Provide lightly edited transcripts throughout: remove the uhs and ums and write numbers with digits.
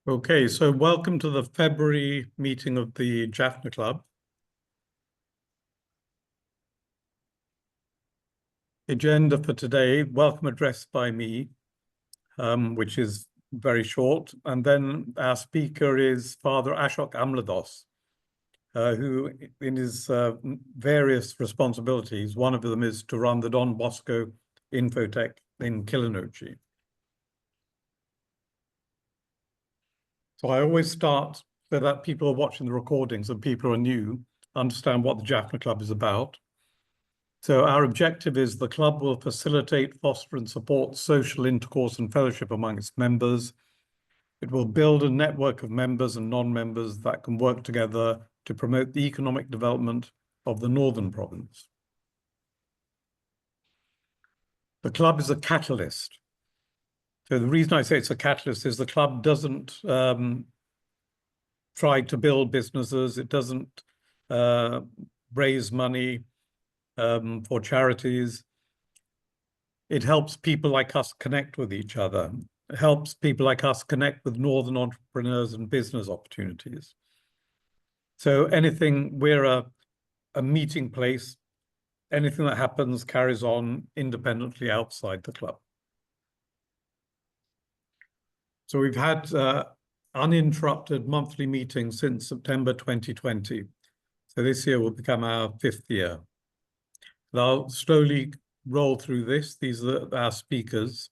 Okay, so welcome to the February meeting of the Jaffna Club. Agenda for today, welcome address by me, which is very short. And then our speaker is Father Ashok Amaladoss, who in his various responsibilities, one of them is to run the Don Bosco Infotech in Killinochchi. So I always start so that people are watching the recordings and people who are new understand what the Jaffna Club is about. So our objective is the club will facilitate, foster and support social intercourse and fellowship among its members. It will build a network of members and non-members that can work together to promote the economic development of the Northern Province. The club is a catalyst. So the reason I say it's a catalyst is the club doesn't try to build businesses. It doesn't raise money for charities. It helps people like us connect with each other. It helps people like us connect with Northern entrepreneurs and business opportunities. So we're a meeting place. Anything that happens carries on independently outside the club. So we've had uninterrupted monthly meetings since September 2020. So this year will become our 5th year. And I'll slowly roll through this. These are our speakers.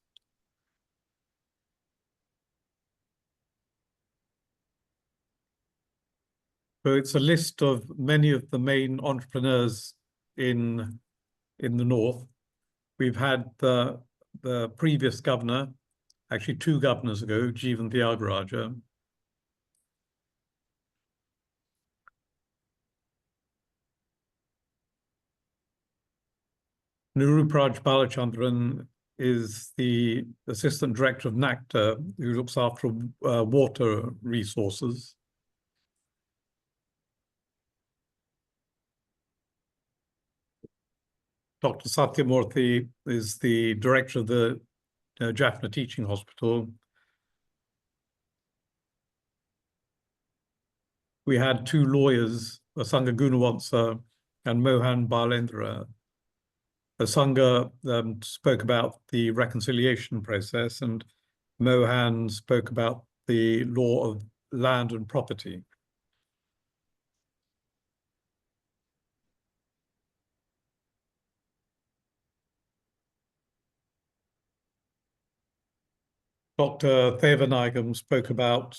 So it's a list of many of the main entrepreneurs in the north. We've had the previous governor, actually 2 governors ago, Jeevan Tyagaraja. Niruparaj Balachandran is the assistant director of NACTA, who looks after water resources. Dr. Satyamurthy is the director of the Jaffna Teaching Hospital. We had 2 lawyers, Asanga Gunawansa and Mohan Balendra. Asanga spoke about the reconciliation process and Mohan spoke about the law of land and property. Dr. Thevanagam spoke about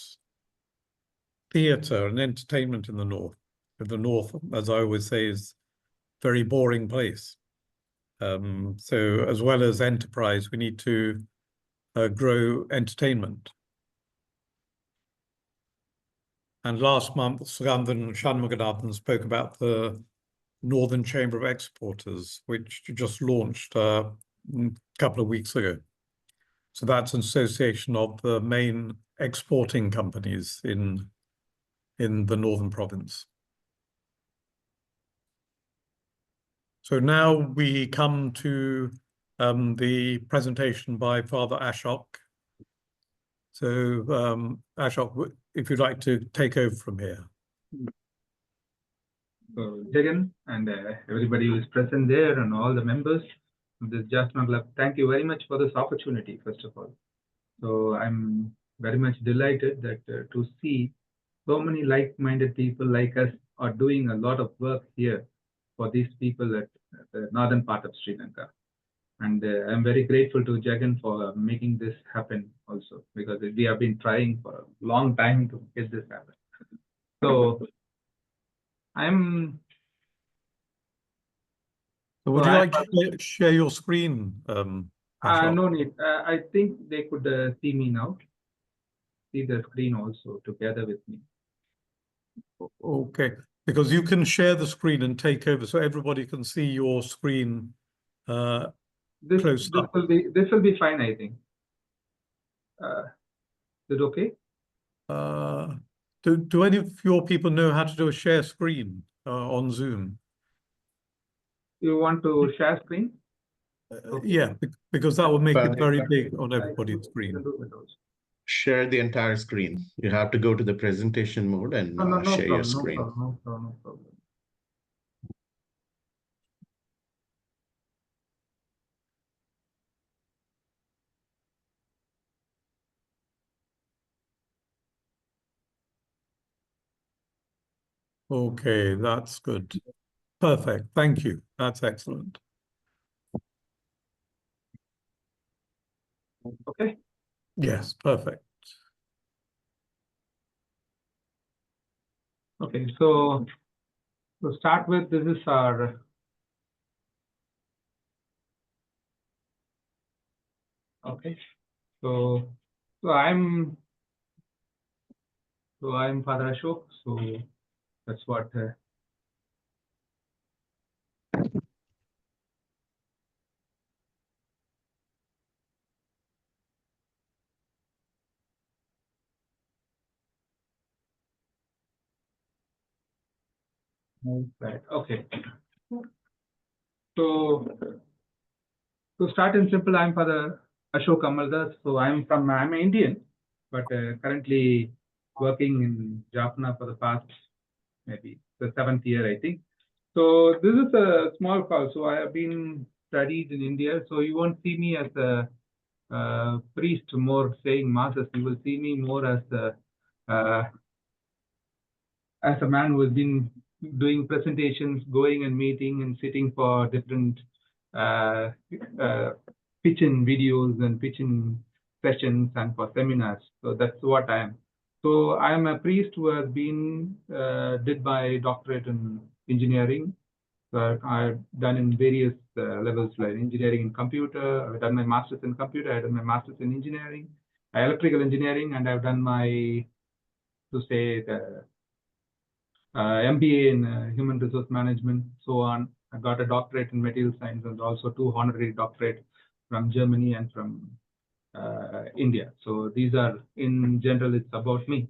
theatre and entertainment in the north. The north, as I always say, is a very boring place. So as well as enterprise, we need to grow entertainment. And last month, Sugandhan Shanmuganathan spoke about the Northern Chamber of Exporters, which just launched a couple of weeks ago. So that's an association of the main exporting companies in the Northern Province. So now we come to the presentation by Father Ashok. So Ashok, if you'd like to take over from here. So Jagan and everybody who is present there and all the members of this Jaffna Club, thank you very much for this opportunity, first of all. So I'm very much delighted that to see so many like-minded people like us are doing a lot of work here for these people at the northern part of Sri Lanka. And I'm very grateful to Jagan for making this happen also, because we have been trying for a long time to get this happen. So would you like to share your screen? No need. I think they could see me now. See the screen also together with me. Okay, because you can share the screen and take over, so everybody can see your screen close up. This will be fine, I think. Is it okay? Do any of your people know how to do a share screen on Zoom? You want to share screen? Yeah, because that will make it very big on everybody's screen. share the entire screen. You have to go to the presentation mode and No share your problem, screen. no problem. Okay, that's good. Perfect. Thank you. That's excellent. Okay. Yes, perfect. Okay, so to start with, this is our okay. So I'm Father Ashok. So that's what. Right. Okay. So to start in simple, I'm Father Ashok Amaladoss. So I'm Indian, but currently working in Jaffna for the past maybe the 7th year, I think. So this is a small call. So I have been studied in India. So you won't see me as a priest more saying masses. You will see me more uh, as a man who has been doing presentations, going and meeting and sitting for different uh, uh, pitching videos and pitching sessions and for seminars. So that's what I am. So I am a priest who has been did my doctorate in engineering. I've done in various levels like engineering in computer. I've done my master's in computer. I've done my master's in engineering, electrical engineering, and I've done my the MBA in human resource management, so on. I got a doctorate in material science and also 2 honorary doctorates from Germany and from India. So these are, in general, it's about me.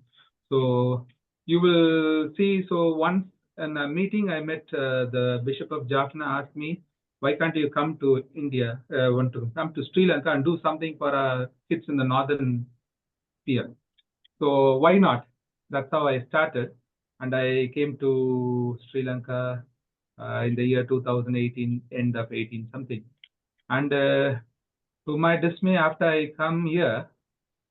So you will see, so once in a meeting, I met the Bishop of Jaffna asked me, why can't you come to India, want to come to Sri Lanka and do something for kids in the northern sphere? So why not? That's how I started. And I came to Sri Lanka in the year 2018, end of 18 something. And to my dismay, after I come here,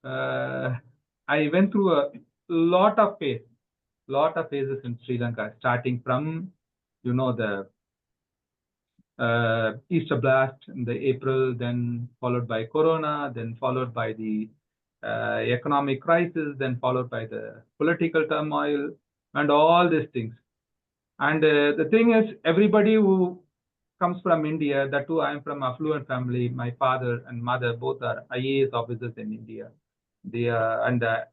I went through a lot of phases in Sri Lanka, starting from, the Easter blast in the April, then followed by Corona, then followed by the economic crisis, then followed by the political turmoil and all these things. And the thing is, everybody who comes from India, that too, I am from affluent family. My father and mother both are IAS officers in India.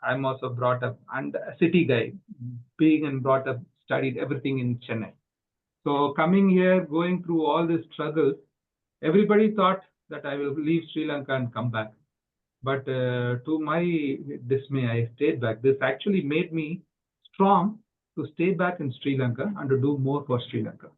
I'm also brought up, and a city guy, being and brought up, studied everything in Chennai. So coming here, going through all these struggles, everybody thought that I will leave Sri Lanka and come back. But to my dismay, I stayed back. This actually made me strong to stay back in Sri Lanka and to do more for Sri Lanka.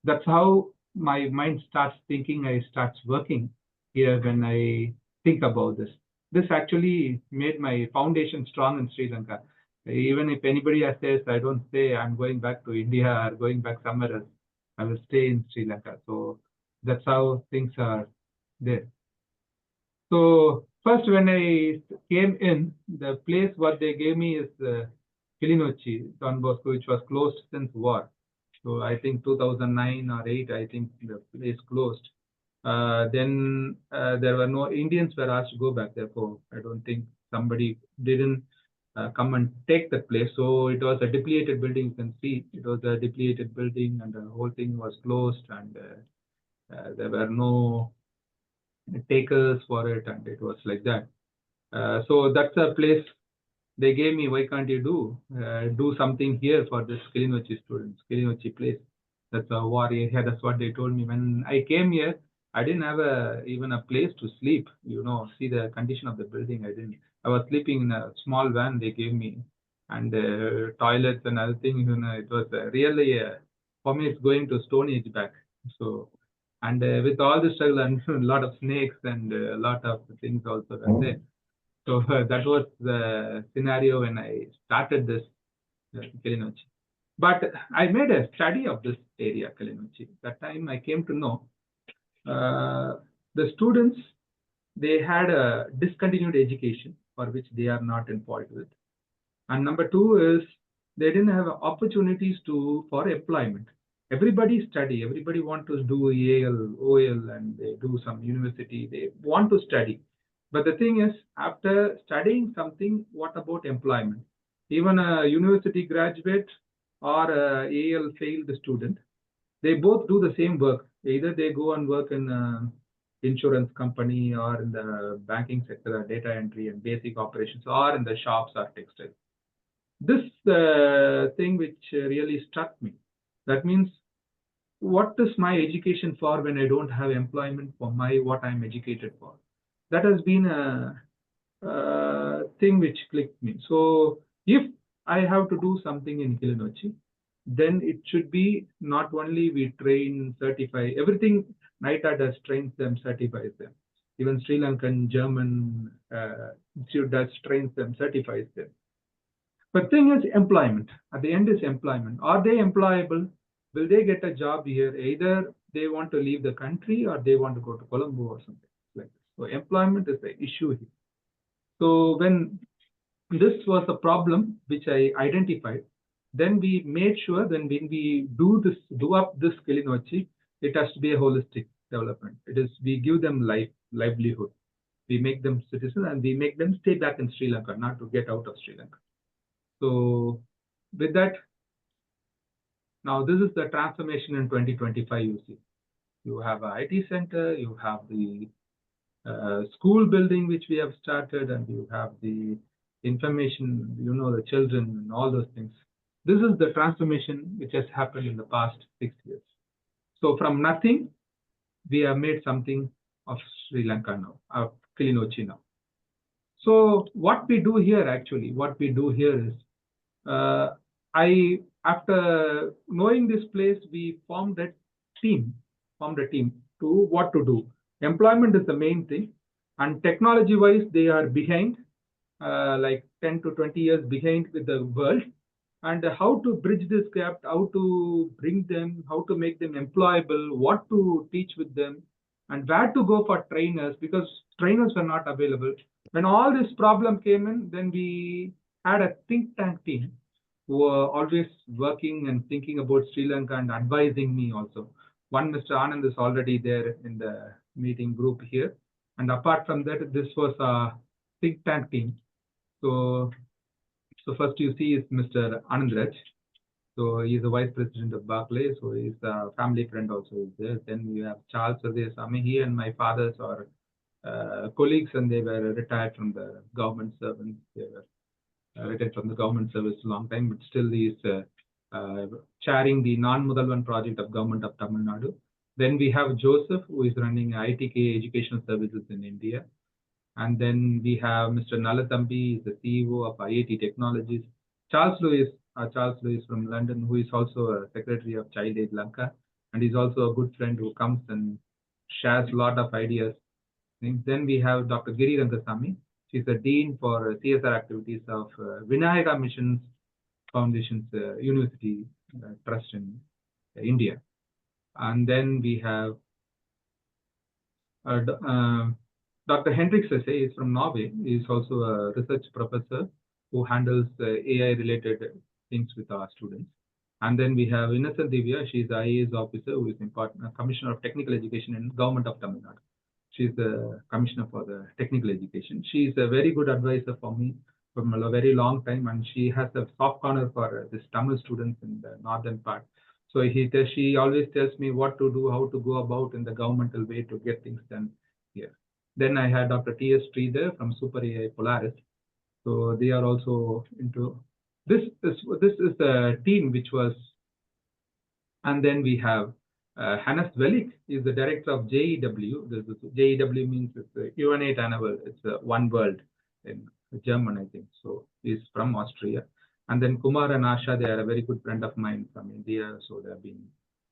That's how my mind starts thinking, I starts working here when I think about this. This actually made my foundation strong in Sri Lanka. Even if anybody says, I don't say I'm going back to India or going back somewhere else, I will stay in Sri Lanka. So that's how things are there. So first, when I came in, the place what they gave me is Killinochchi, Don Bosco, which was closed since war. So I think 2009 or 8, I think the place closed. Then there were no Indians were asked to go back. Therefore, I don't think somebody didn't come and take the place. So it was a depleted building. You can see it was a depleted building, and the whole thing was closed, and there were no takers for it, and it was like that. So that's a place they gave me. Why can't you do something here for this Killinochchi students, Killinochchi place? That's a war area. That's what they told me. When I came here, I didn't have even a place to sleep. See the condition of the building. I was sleeping in a small van they gave me, and toilets and other things. It was really for me. It's going to Stone Age back. So, and with all the struggle and a lot of snakes and a lot of things also were there. So that was the scenario when I started this Killinochchi. But I made a study of this area, Killinochchi. That time I came to know the students, they had a discontinued education for which they are not involved with. And number two is they didn't have opportunities for employment. Everybody study, everybody want to do EAL, OL, and they do some university, they want to study. But the thing is, after studying something, what about employment? Even a university graduate or a EAL failed student, they both do the same work. Either they go and work in an insurance company or in the banking sector, data entry and basic operations, or in the shops or textiles. This thing which really struck me. That means, what is my education for when I don't have employment for what I'm educated for? That has been a thing which clicked me. So if I have to do something in Killinochchi, then it should be not only we train, certify, everything NITA does trains them, certifies them. Even Sri Lankan, German institute does trains them, certifies them. But thing is employment. At the end is employment. Are they employable? Will they get a job here? Either they want to leave the country or they want to go to Colombo or something like this. So employment is the issue here. So when this was the problem which I identified, then we made sure then when we do up this Killinochchi, it has to be a holistic development. It is, we give them livelihood. We make them citizens and we make them stay back in Sri Lanka, not to get out of Sri Lanka. So with that, now this is the transformation in 2025 you see. You have an IT center, you have the school building which we have started, and you have the information, the children and all those things. This is the transformation which has happened in the past 6 years. So from nothing, we have made something of Sri Lanka now, of Killinochchi now. So what we do here is, after knowing this place, we formed a team to what to do. Employment is the main thing, and technology-wise, they are behind, like 10 to 20 years behind with the world. And how to bridge this gap, how to bring them, how to make them employable, what to teach with them, and where to go for trainers, because trainers were not available. When all this problem came in, then we had a think tank team who were always working and thinking about Sri Lanka and advising me also. One, Mr. Anand, is already there in the meeting group here. And apart from that, this was a think tank team. So first you see is Mr. Anandraj. So he is the vice president of Barclays. So he's a family friend also is there. Then we have Charles Sami. He and my fathers are colleagues, and they were retired from the government servants. They were retired from the government service a long time, but still he is chairing the non-Mudalvan project of government of Tamil Nadu. Then we have Joseph, who is running ITK Educational Services in India. And then we have Mr. Nalathambi, the CEO of IIT Technologies. Charles Lewis from London, who is also a secretary of Child Aid Lanka, and he's also a good friend who comes and shares a lot of ideas. And then we have Dr. Giri Rangasamy. She's the dean for CSR activities of Vinayaka Missions Foundation's University Trust in India. And then we have Dr. Henrik Sesse is from Norway. He is also a research professor who handles AI-related things with our students. And then we have Innocent Divya. She's the IAS officer who is Commissioner of Technical Education in Government of Tamil Nadu. She's the Commissioner for the Technical Education. She's a very good advisor for me from a very long time, and she has a soft corner for this Tamil students in the northern part. So she always tells me what to do, how to go about in the governmental way to get things done here. Then I had Dr. T.S. Sridhar from Super AI Polaris. So they are also into this. This is the team which was, and then we have Hannes Wellig is the director of JEW. JEW means it's UNAID Annual. It's One World in German, I think. So he's from Austria. And then Kumar and Asha, they are a very good friend of mine from India. So they have been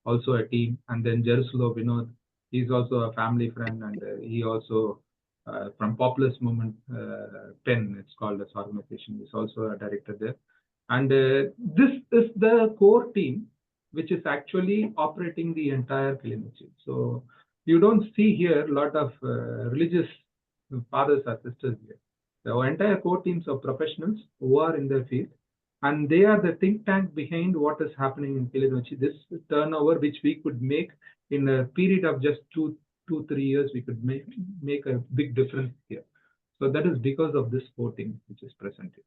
also a team. And then Jerusalem Vinod, he's also a family friend, and he also from Populist Movement 10, it's called as organization. He's also a director there. And this is the core team which is actually operating the entire Killinochchi. So you don't see here a lot of religious fathers or sisters here. The entire core teams of professionals who are in their field, and they are the think tank behind what is happening in Killinochchi. This turnover, which we could make in a period of just 2-3 years, we could make a big difference here. So that is because of this core team which is present here.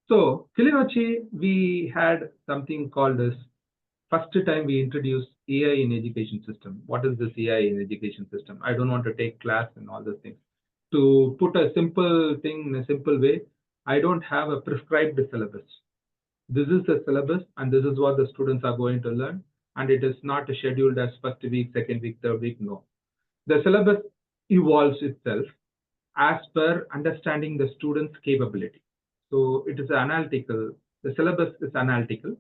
So Killinochchi, we had something called as first time we introduced AI in education system. What is this AI in education system? I don't want to take class and all those things. To put a simple thing in a simple way, I don't have a prescribed syllabus. This is the syllabus and this is what the students are going to learn. And it is not scheduled as first week, second week, third week, no. The syllabus evolves itself as per understanding the student's capability. So it is analytical. The syllabus is analytical.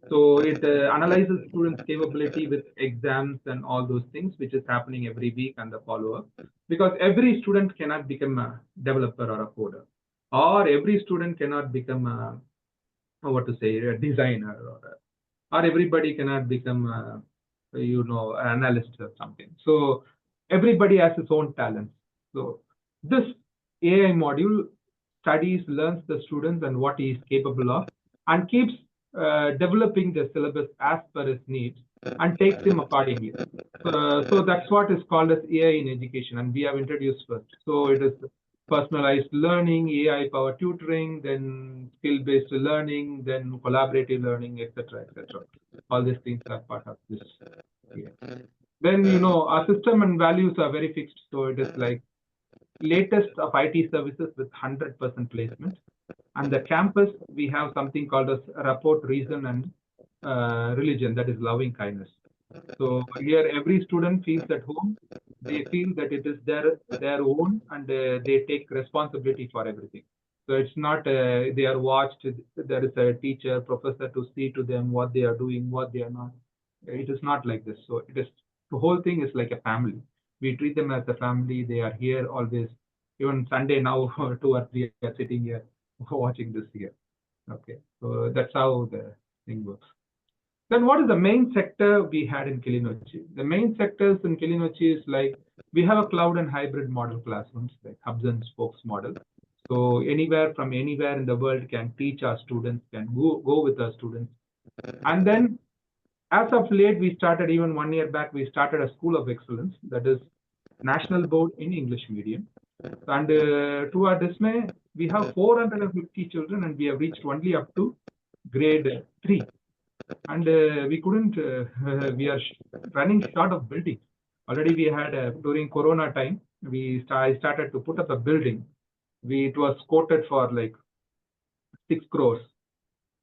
So it analyzes students' capability with exams and all those things, which is happening every week and the follow-up. Because every student cannot become a developer or a coder, or every student cannot become a, a designer, or everybody cannot become a, an analyst or something. So everybody has his own talents. So this AI module studies, learns the students and what he is capable of, and keeps developing the syllabus as per his needs and takes him accordingly. So that's what is called as AI in education, and we have introduced first. So it is personalized learning, AI powered tutoring, then skill-based learning, then collaborative learning, etc., etc. All these things are part of this. Then our system and values are very fixed. So it is like latest of IT services with 100% placement. And the campus, we have something called as rapport, reason, and religion, that is loving kindness. So here, every student feels at home. They feel that it is their own, and they take responsibility for everything. So it's not they are watched. There is a teacher, professor to see to them what they are doing, what they are not. It is not like this. So it is, the whole thing is like a family. We treat them as a family. They are here always. Even Sunday now, 2 or 3 are sitting here watching this here. Okay, so that's how the thing works. Then what is the main sector we had in Killinochchi? The main sectors in Killinochchi is like, we have a cloud and hybrid model classrooms, like hubs and spokes model. So anywhere from anywhere in the world can teach our students, can go with our students. And then as of late, we started, even 1 year back, we started a school of excellence, that is national board in English medium. And to our dismay, we have 450 children, and we have reached only up to grade 3. And we couldn't, we are running short of buildings. Already we had, during Corona time, I started to put up a building. It was quoted for like 6 crores.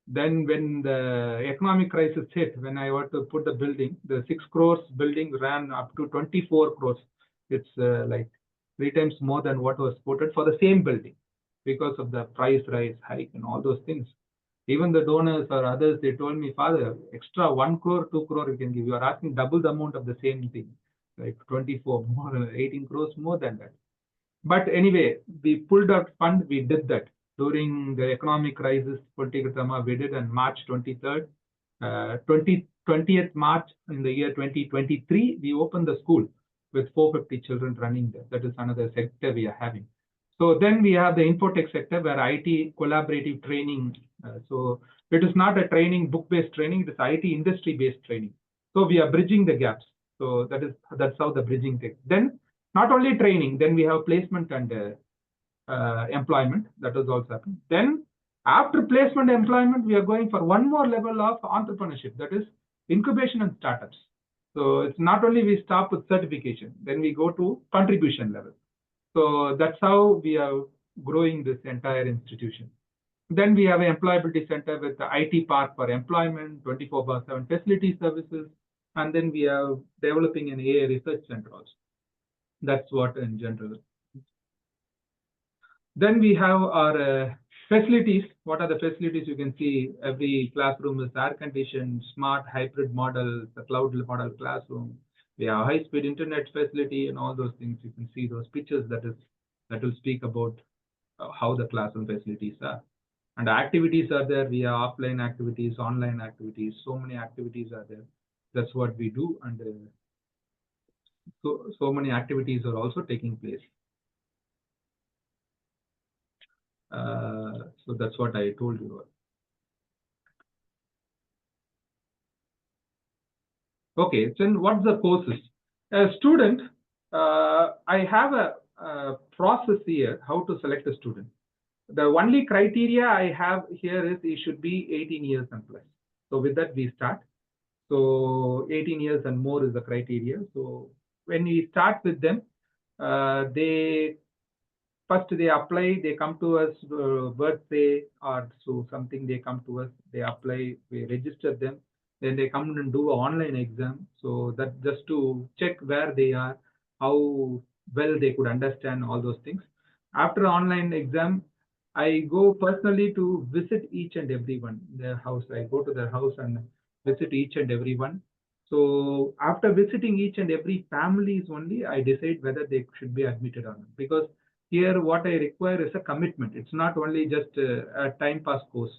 Then when the economic crisis hit, when I wanted to put the building, the 6 crores building ran up to 24 crores. It's like 3 times more than what was quoted for the same building, because of the price rise, hike, and all those things. Even the donors or others, they told me, Father, extra 1 crore, 2 crore you can give. You are asking double the amount of the same thing, like 24 more, 18 crores more than that. But anyway, we pulled out fund, we did that. During the economic crisis, political drama, we did on March 23rd. 20th March in the year 2023, we opened the school with 450 children running there. That is another sector we are having. So then we have the Infotech sector, where IT collaborative training. So it is not a training, book-based training, it is IT industry-based training. So we are bridging the gaps. So that's how the bridging takes. Then not only training, then we have placement and employment. That is also happening. Then after placement employment, we are going for one more level of entrepreneurship, that is incubation and startups. So it's not only we stop with certification, then we go to contribution level. So that's how we are growing this entire institution. Then we have an employability center with the IT park for employment, 24/7 facility services, and then we are developing an AI research center also. That's what in general. Then we have our facilities. What are the facilities? You can see every classroom is air conditioned, smart hybrid model, the cloud model classroom. We have high-speed internet facility and all those things. You can see those pictures that will speak about how the classroom facilities are. And activities are there. We have offline activities, online activities. So many activities are there. That's what we do, and so many activities are also taking place. So that's what I told you. Okay, so what's the courses? A student, I have a process here, how to select a student. The only criteria I have here is he should be 18 years and plus. So with that we start. So 18 years and more is the criteria. So when we start with them, first they apply, they come to us, birthday or so something, they come to us, they apply, we register them, then they come and do an online exam. So that just to check where they are, how well they could understand all those things. After online exam, I go personally to visit each and every one, their house. I go to their house and visit each and every one. So after visiting each and every families only, I decide whether they should be admitted or not. Because here what I require is a commitment. It's not only just a time pass course.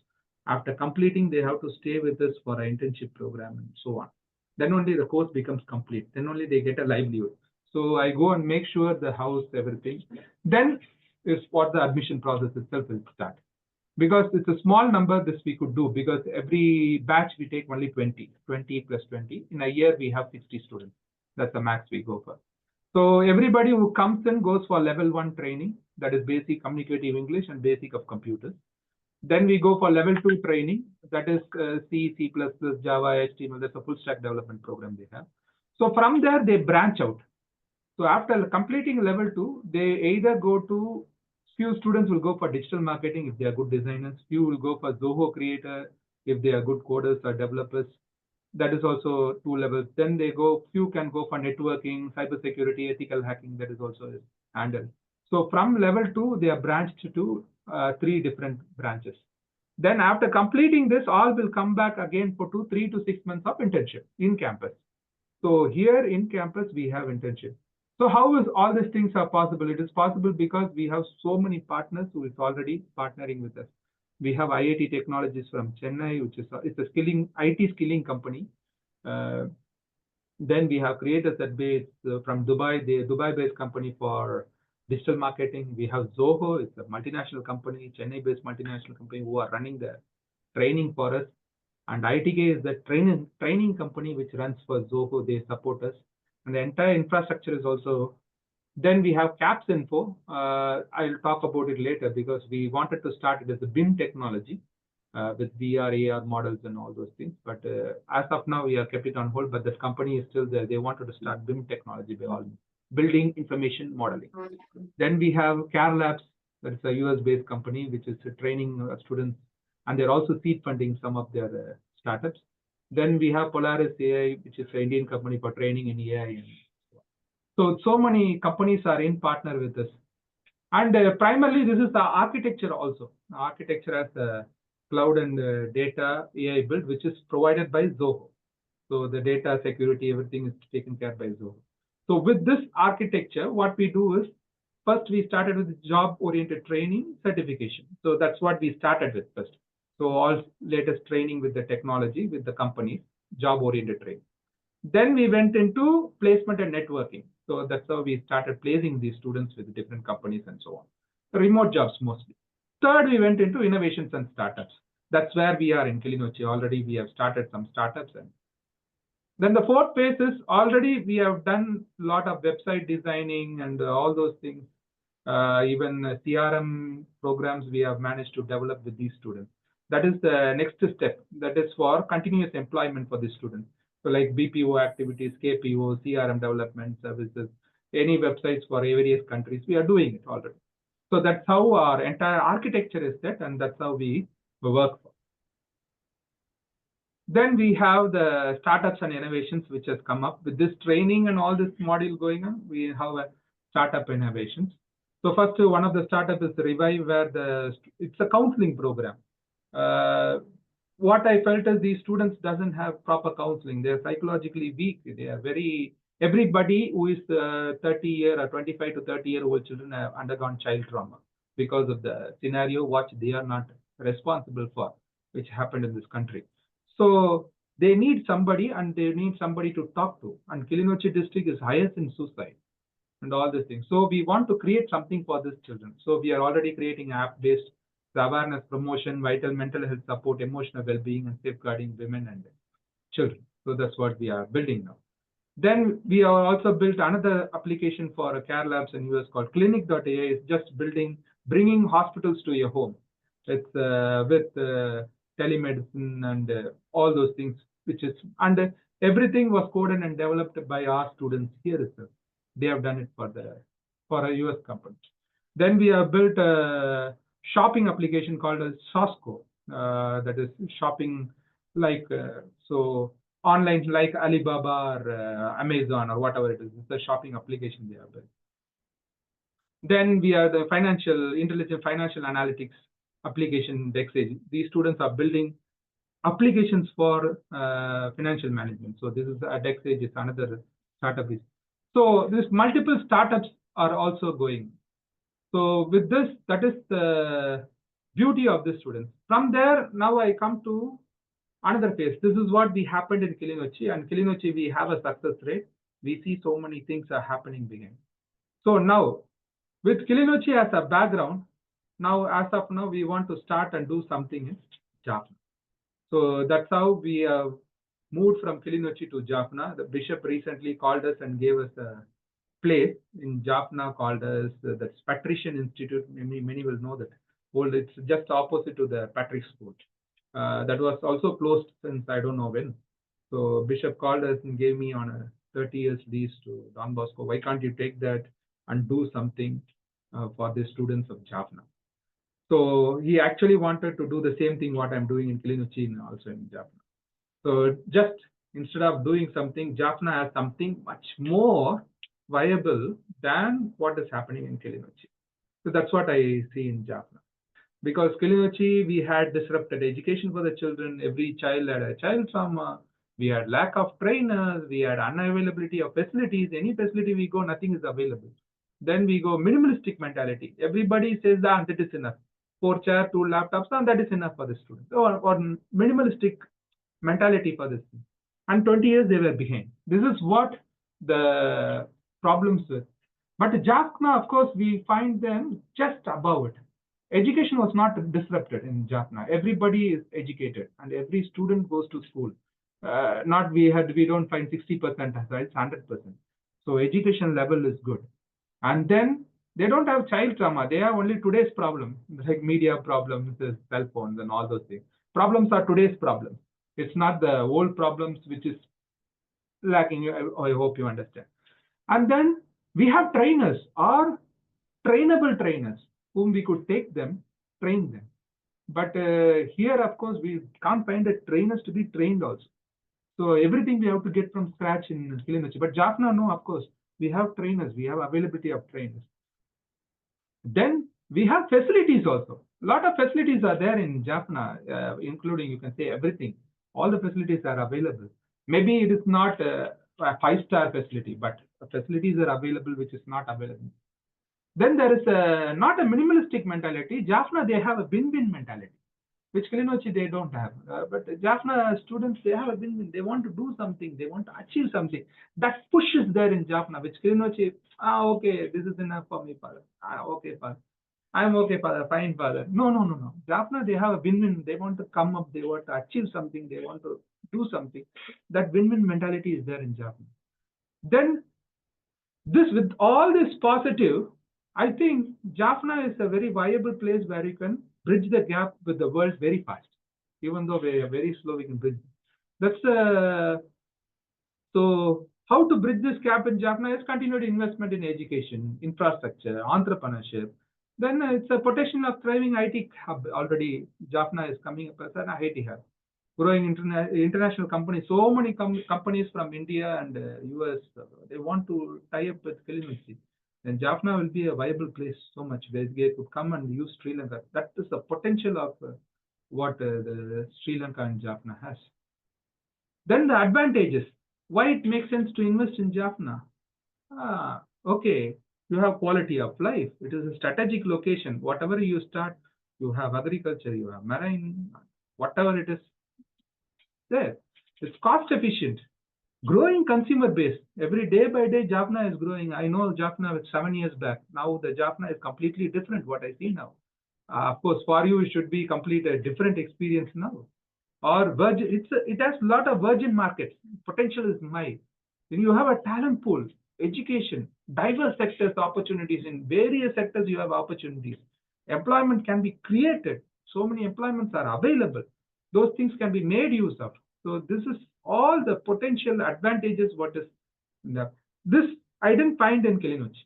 After completing, they have to stay with us for an internship program and so on. Then only the course becomes complete. Then only they get a livelihood. So I go and make sure the house, everything. Then is what the admission process itself will start. Because it's a small number, this we could do, because every batch we take only 20 plus 20. In a year, we have 60 students. That's the max we go for. So everybody who comes in goes for level 1 training, that is basic communicative English and basic of computers. Then we go for level 2 training, that is C, C++, Java, HTML. That's a full stack development program they have. So from there, they branch out. So after completing level 2, they either go to, few students will go for digital marketing if they are good designers. Few will go for Zoho creator if they are good coders or developers. That is also 2 levels. Then they go, few can go for networking, cybersecurity, ethical hacking. That is also handled. So from level 2, they are branched to 3 different branches. Then after completing this, all will come back again for 3 to 6 months of internship in campus. So here in campus, we have internship. So how is all these things are possible? It is possible because we have so many partners who is already partnering with us. We have IIT Technologies from Chennai, which is it's a IT skilling company. Then we have creators that base from Dubai, the Dubai-based company for digital marketing. We have Zoho, it's a multinational company, Chennai-based multinational company who are running the training for us. And ITK is the training company which runs for Zoho. They support us. And the entire infrastructure is also. Then we have CAPS Info. I'll talk about it later because we wanted to start it as a BIM technology with VR, AR models and all those things. But as of now, we have kept it on hold, but that company is still there. They wanted to start BIM technology by all building information modeling. Then we have Care Labs, that is a US-based company, which is training students, and they're also seed funding some of their startups. Then we have Polaris AI, which is an Indian company for training in AI. So many companies are in partner with us. And primarily, this is the architecture also. The architecture has the cloud and data AI build, which is provided by Zoho. So the data security, everything is taken care by Zoho. So with this architecture, what we do is, first we started with job-oriented training certification. So that's what we started with first. So all latest training with the technology, with the companies, job-oriented training. Then we went into placement and networking. So that's how we started placing these students with different companies and so on. Remote jobs mostly. Third, we went into innovations and startups. That's where we are in Killinochchi. Already we have started some startups. And then the fourth phase is already we have done a lot of website designing and all those things. Even CRM programs we have managed to develop with these students. That is the next step. That is for continuous employment for the students. So like BPO activities, KPO, CRM development services, any websites for various countries, we are doing it already. So that's how our entire architecture is set, and that's how we work for. Then we have the startups and innovations, which has come up with this training and all this module going on. We have a startup innovations. So first, one of the startups is Revive, where it's a counseling program. What I felt is these students doesn't have proper counseling. They're psychologically weak. They are very Everybody who is 30-year or 25 to 30-year-old children have undergone child trauma because of the scenario what they are not responsible for, which happened in this country. So they need somebody, and they need somebody to talk to. And Killinochchi district is highest in suicide and all these things. So we want to create something for these children. So we are already creating app-based awareness, promotion, vital mental health support, emotional well-being, and safeguarding women and children. So that's what we are building now. Then we have also built another application for care labs in US called Clinic.ai. It's just bringing hospitals to your home. It's with telemedicine and all those things, and everything was coded and developed by our students here itself. They have done it for a US company. Then we have built a shopping application called as Sosco, that is shopping like so. Online like Alibaba or Amazon or whatever it is. It's a shopping application they have built. Then we have the intelligent financial analytics application DexAge. These students are building applications for financial management. So this is DexAge is another startup. So these multiple startups are also going. So with this, that is the beauty of the students. From there, now I come to another phase. This is what we happened in Killinochchi, and Killinochchi we have a success rate. We see so many things are happening behind. So now, with Killinochchi as a background, now as of now we want to start and do something in Jaffna. So that's how we have moved from Killinochchi to Jaffna. The bishop recently called us and gave us a place in Jaffna called as the Patrician Institute. Many will know that. Well, it's just opposite to the Patrick School. That was also closed since I don't know when. So Bishop called us and gave me on a 30 years lease to Don Bosco. Why can't you take that and do something for the students of Jaffna? So he actually wanted to do the same thing what I'm doing in Killinochchi and also in Jaffna. So just instead of doing something, Jaffna has something much more viable than what is happening in Killinochchi. So that's what I see in Jaffna. Because Killinochchi, we had disrupted education for the children. Every child had a child trauma. We had lack of trainers. We had unavailability of facilities. Any facility we go, nothing is available. Then we go minimalistic mentality. Everybody says that is enough. 4 chairs, 2 laptops, and that is enough for the students. Or minimalistic mentality for this. And 20 years they were behind. This is what the problems with. But Jaffna, of course, we find them just above it. Education was not disrupted in Jaffna. Everybody is educated, and every student goes to school. We don't find 60%, it's 100%. So education level is good. And then they don't have child trauma. They have only today's problem, like media problems, cell phones, and all those things. Problems are today's problems. It's not the old problems which is lacking. I hope you understand. And then we have trainers or trainable trainers whom we could take them, train them. But here, of course, we can't find the trainers to be trained also. So everything we have to get from scratch in Killinochchi. But Jaffna, no, of course, we have trainers. We have availability of trainers. Then we have facilities also. A lot of facilities are there in Jaffna, including, you can say, everything. All the facilities are available. Maybe it is not a 5-star facility, but facilities are available which is not available. Then there is not a minimalistic mentality. Jaffna, they have a win-win mentality, which Killinochchi they don't have. But Jaffna students, they have a win-win. They want to do something. They want to achieve something. That push is there in Jaffna, which Killinochchi, okay, this is enough for me, father. Okay, father. I'm okay, father. Fine, father. No. Jaffna, they have a win-win. They want to come up. They want to achieve something. They want to do something. That win-win mentality is there in Jaffna. Then this, with all this positive, I think Jaffna is a very viable place where you can bridge the gap with the world very fast. Even though we are very slow, we can bridge. That's so how to bridge this gap in Jaffna is continued investment in education, infrastructure, entrepreneurship. Then it's a potential of thriving IT hub. Already Jaffna is coming up as an IT hub. Growing international companies, so many companies from India and US, they want to tie up with Killinochchi. And Jaffna will be a viable place so much. They could come and use Sri Lanka. That is the potential of what the Sri Lanka and Jaffna has. Then the advantages. why it makes sense to invest in Jaffna? Okay, you have quality of life. It is a strategic location. Whatever you start, you have agriculture, you have marine, whatever it is there. It's cost efficient. Growing consumer base. Every day by day, Jaffna is growing. I know Jaffna was 7 years back. Now the Jaffna is completely different, what I see now. Of course, for you, it should be complete a different experience now. Or virgin, it has a lot of virgin markets. Potential is high. Then you have a talent pool, education, diverse sectors, opportunities. In various sectors, you have opportunities. Employment can be created. So many employments are available. Those things can be made use of. So this is all the potential advantages. What is this? I didn't find in Killinochchi.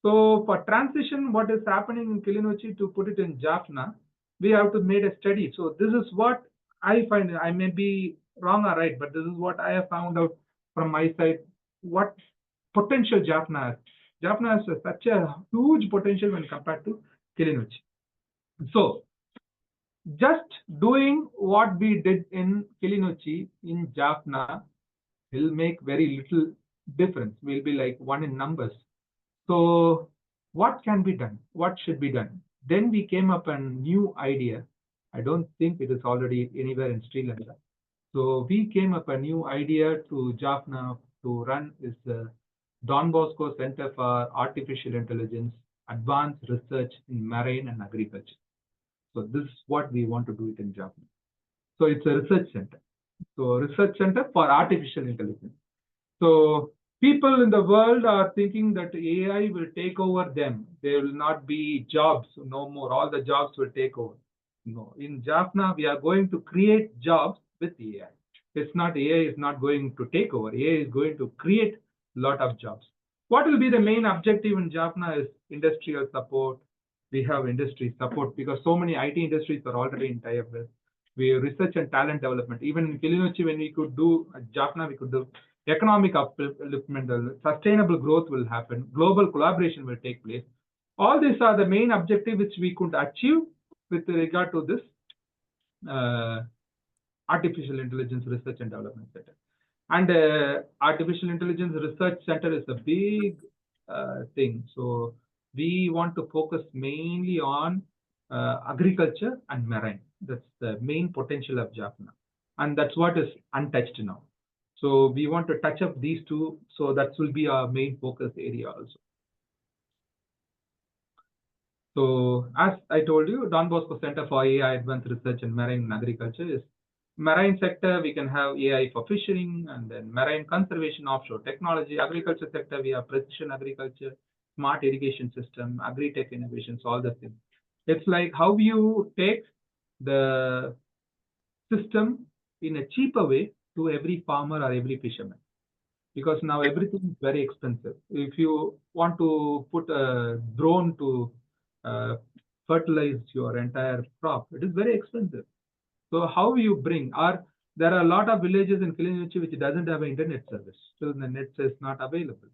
So for transition, what is happening in Killinochchi to put it in Jaffna, we have to make a study. So this is what I find. I may be wrong or right, but this is what I have found out from my side. What potential Jaffna has. Jaffna has such a huge potential when compared to Killinochchi. So just doing what we did in Killinochchi in Jaffna will make very little difference. We'll be like one in numbers. So what can be done? What should be done? Then we came up a new idea. I don't think it is already anywhere in Sri Lanka. So we came up a new idea to Jaffna to run is the Don Bosco Center for Artificial Intelligence, Advanced Research in Marine and Agriculture. So this is what we want to do it in Jaffna. So it's a research center. So research center for artificial intelligence. So people in the world are thinking that AI will take over them. There will not be jobs no more. All the jobs will take over. No, in Jaffna, we are going to create jobs with AI. It's not AI is not going to take over. AI is going to create a lot of jobs. What will be the main objective in Jaffna is industrial support. We have industry support because so many IT industries are already in tie-up with. We have research and talent development. Even in Killinochchi, when we could do Jaffna, we could do economic upliftment, sustainable growth will happen, global collaboration will take place. All these are the main objectives which we could achieve with regard to this Artificial Intelligence Research and Development Center. And Artificial Intelligence Research Center is a big thing. So we want to focus mainly on agriculture and marine. That's the main potential of Jaffna. And that's what is untouched now. So we want to touch up these two. So that will be our main focus area also. So as I told you, Don Bosco Center for AI Advanced Research in Marine and Agriculture is marine sector. We can have AI for fishing and then marine conservation, offshore technology. Agriculture sector, we have precision agriculture, smart irrigation system, agri-tech innovations, all the things. It's like how you take the system in a cheaper way to every farmer or every fisherman. Because now everything is very expensive. If you want to put a drone to fertilize your entire crop, it is very expensive. So how you bring, there are a lot of villages in Killinochchi which doesn't have an internet service. So the net is not available.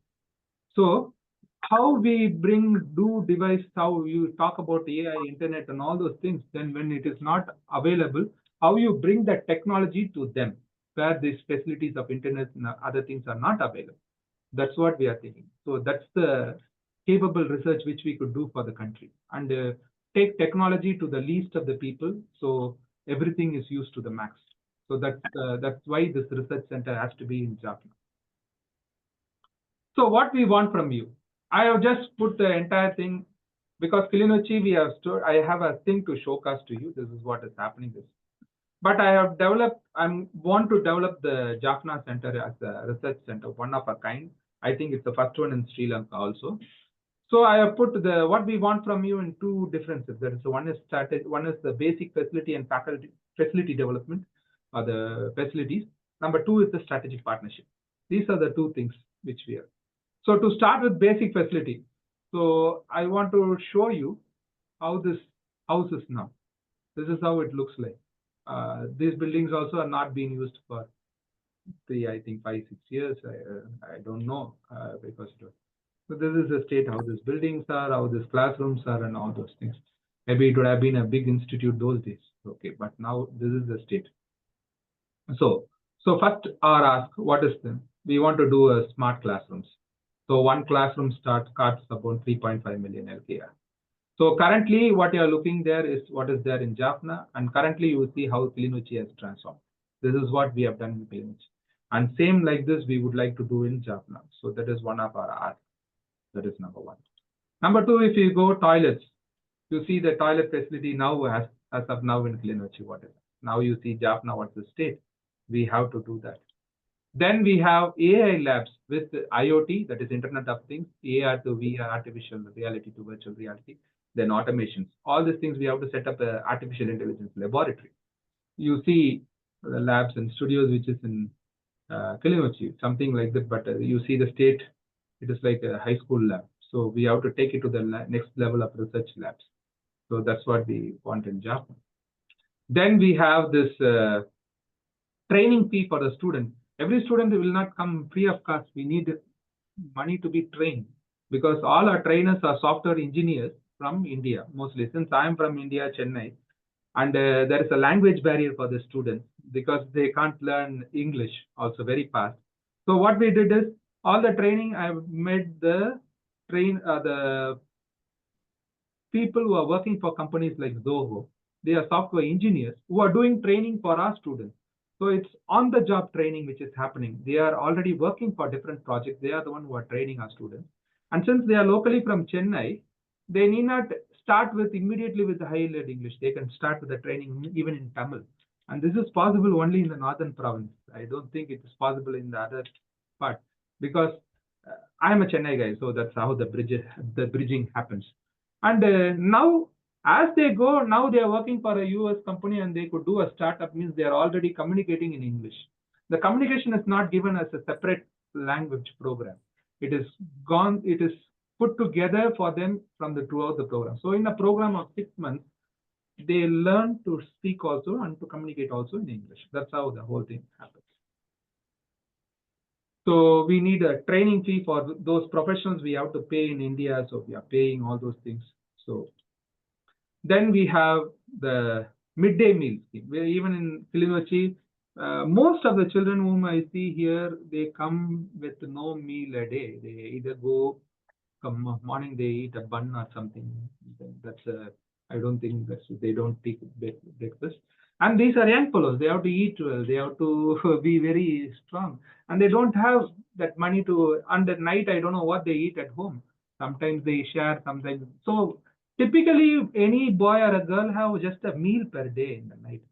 So how we do device, how you talk about AI, internet and all those things, then when it is not available, how you bring that technology to them where these facilities of internet and other things are not available. That's what we are thinking. So that's the capable research which we could do for the country and take technology to the least of the people. So everything is used to the max. So that's why this research center has to be in Jaffna. So what we want from you, I have just put the entire thing because Killinochchi we have stored. I have a thing to showcase to you. This is what is happening. But I have developed. I want to develop the Jaffna Center as a research center, one of a kind. I think it's the first one in Sri Lanka also. So I have put what we want from you in two differences. There is one is the basic facility and facility development, or the facilities. Number two is the strategic partnership. These are the two things which we have. So to start with basic facility, so I want to show you how this house is now. This is how it looks like. These buildings also are not being used for I think 5-6 years. I don't know because. So this is the state how these buildings are, how these classrooms are, and all those things. Maybe it would have been a big institute those days. Okay, but now this is the state. So So first our ask, what is the, we want to do a smart classrooms. So one classroom costs about 3.5 million LKR. So currently what you are looking there is what is there in Jaffna, and currently you will see how Killinochchi has transformed. This is what we have done in Killinochchi. And same like this we would like to do in Jaffna. So that is one of our asks. That is number one. Number two, if you go toilets, you see the toilet facility now as of now in Killinochchi, what is it? Now you see Jaffna, what's the state? We have to do that. Then we have AI labs with IoT, that is Internet of Things, AR to VR, artificial reality to virtual reality, then automations. All these things we have to set up an artificial intelligence laboratory. You see the labs and studios, which is in Killinochchi, something like that, but you see the state, it is like a high school lab. So we have to take it to the next level of research labs. So that's what we want in Japan. Then we have this training fee for the student. Every student will not come free of cost. We need money to be trained because all our trainers are software engineers from India, mostly. Since I am from India, Chennai, and there is a language barrier for the students because they can't learn English also very fast. So what we did is all the training I made the people who are working for companies like Zoho. They are software engineers who are doing training for our students. So it's on the job training which is happening. They are already working for different projects. They are the one who are training our students. And since they are locally from Chennai, they need not start with immediately with the high-level English. They can start with the training even in Tamil. And this is possible only in the northern province. I don't think it is possible in the other part because I am a Chennai guy, so that's how the bridging happens. And now, as they go, now they are working for a US company and they could do a startup, means they are already communicating in English. The communication is not given as a separate language program. It is put together for them throughout the program. So in a program of 6 months, they learn to speak also and to communicate also in English. That's how the whole thing happens. So we need a training fee for those professionals we have to pay in India. So we are paying all those things. So then we have the midday meal scheme, where even in Killinochchi, most of the children whom I see here, they come with no meal a day. They either go morning, they eat a bun or something. That's I don't think they don't take breakfast. And these are young fellows. They have to eat well. They have to be very strong. And they don't have that money to, under night, I don't know what they eat at home. Sometimes they share, sometimes. So typically, any boy or a girl have just a meal per day in the night.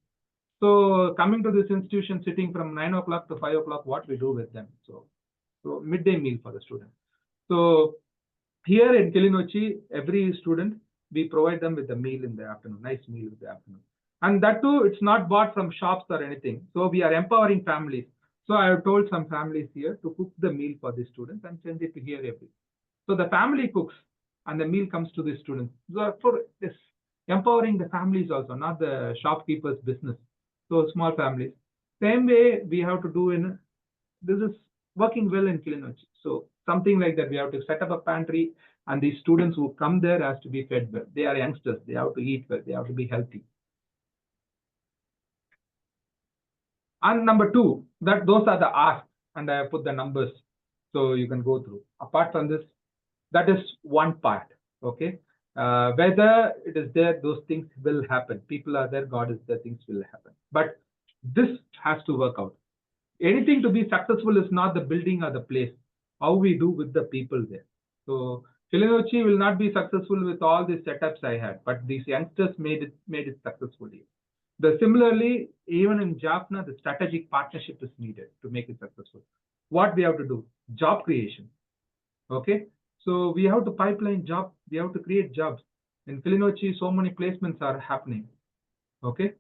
So coming to this institution, sitting from 9 o'clock to 5 o'clock, what we do with them? So midday meal for the student. So here in Killinochchi, every student, we provide them with a meal in the afternoon, nice meal in the afternoon. And that too, it's not bought from shops or anything. So we are empowering families. So I have told some families here to cook the meal for the students and send it to here every. So the family cooks and the meal comes to the students. So for this, empowering the families also, not the shopkeeper's business. So small families. Same way we have to do in, this is working well in Killinochchi. So something like that, we have to set up a pantry and these students who come there has to be fed well. They are youngsters, they have to eat well, they have to be healthy. And number two, those are the asks, and I have put the numbers so you can go through. Apart from this, that is one part, okay? Whether it is there, those things will happen. People are there, God is there, things will happen. But this has to work out. Anything to be successful is not the building or the place, how we do with the people there. So Killinochchi will not be successful with all the setups I had, but these youngsters made it successfully. Similarly, even in Jaffna, the strategic partnership is needed to make it successful. What we have to do? Job creation. Okay, so we have to pipeline jobs. We have to create jobs. In Killinochchi, so many placements are happening. Okay.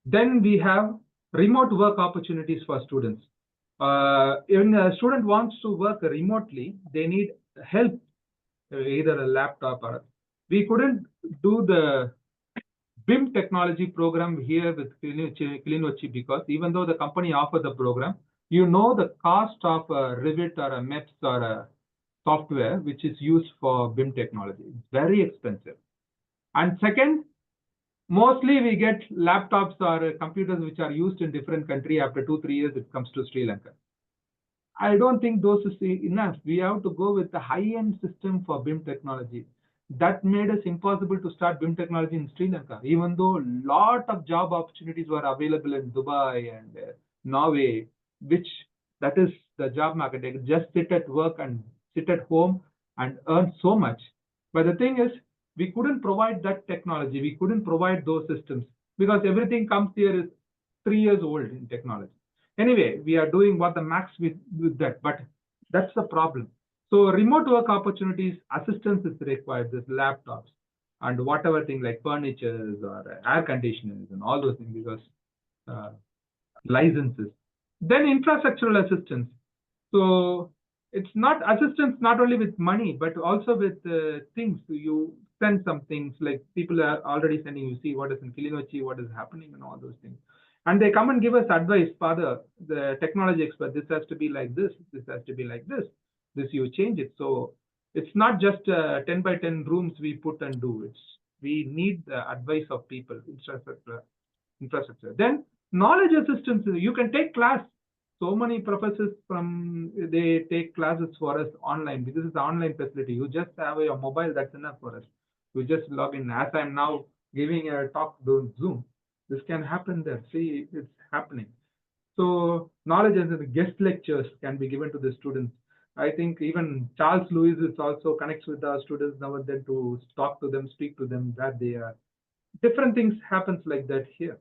Then we have remote work opportunities for students. When a student wants to work remotely, they need help, either a laptop or we couldn't do the BIM technology program here with Killinochchi because even though the company offers the program, you know the cost of a Revit or a MEPS or a software which is used for BIM technology. It's very expensive. And second, Mostly we get laptops or computers which are used in different country. After 2-3 years, it comes to Sri Lanka. I don't think those is enough. We have to go with the high-end system for BIM technology. That made us impossible to start BIM technology in Sri Lanka, even though a lot of job opportunities were available in Dubai and Norway, which that is the job market. They just sit at work and sit at home and earn so much. But the thing is, we couldn't provide that technology. We couldn't provide those systems because everything comes here is 3 years old in technology. Anyway, we are doing what the max with that, but that's the problem. So remote work opportunities, assistance is required, there's laptops and whatever thing like furnitures or air conditioners and all those things because licenses. Then infrastructural assistance. So it's not assistance not only with money, but also with things. So you send some things like people are already sending, you see what is in Killinochchi, what is happening and all those things. And they come and give us advice, Father, the technology expert, this has to be like this has to be like this you change it. So it's not just 10 by 10 rooms we put and do. We need the advice of people, infrastructure. Then knowledge assistance, you can take class. So many professors they take classes for us online. This is the online facility. You just have your mobile, that's enough for us. You just log in. As I'm now giving a talk on Zoom, this can happen there. See, it's happening. So knowledge and guest lectures can be given to the students. I think even Charles Lewis is also connects with our students now and then to talk to them, speak to them, where they are. Different things happens like that here.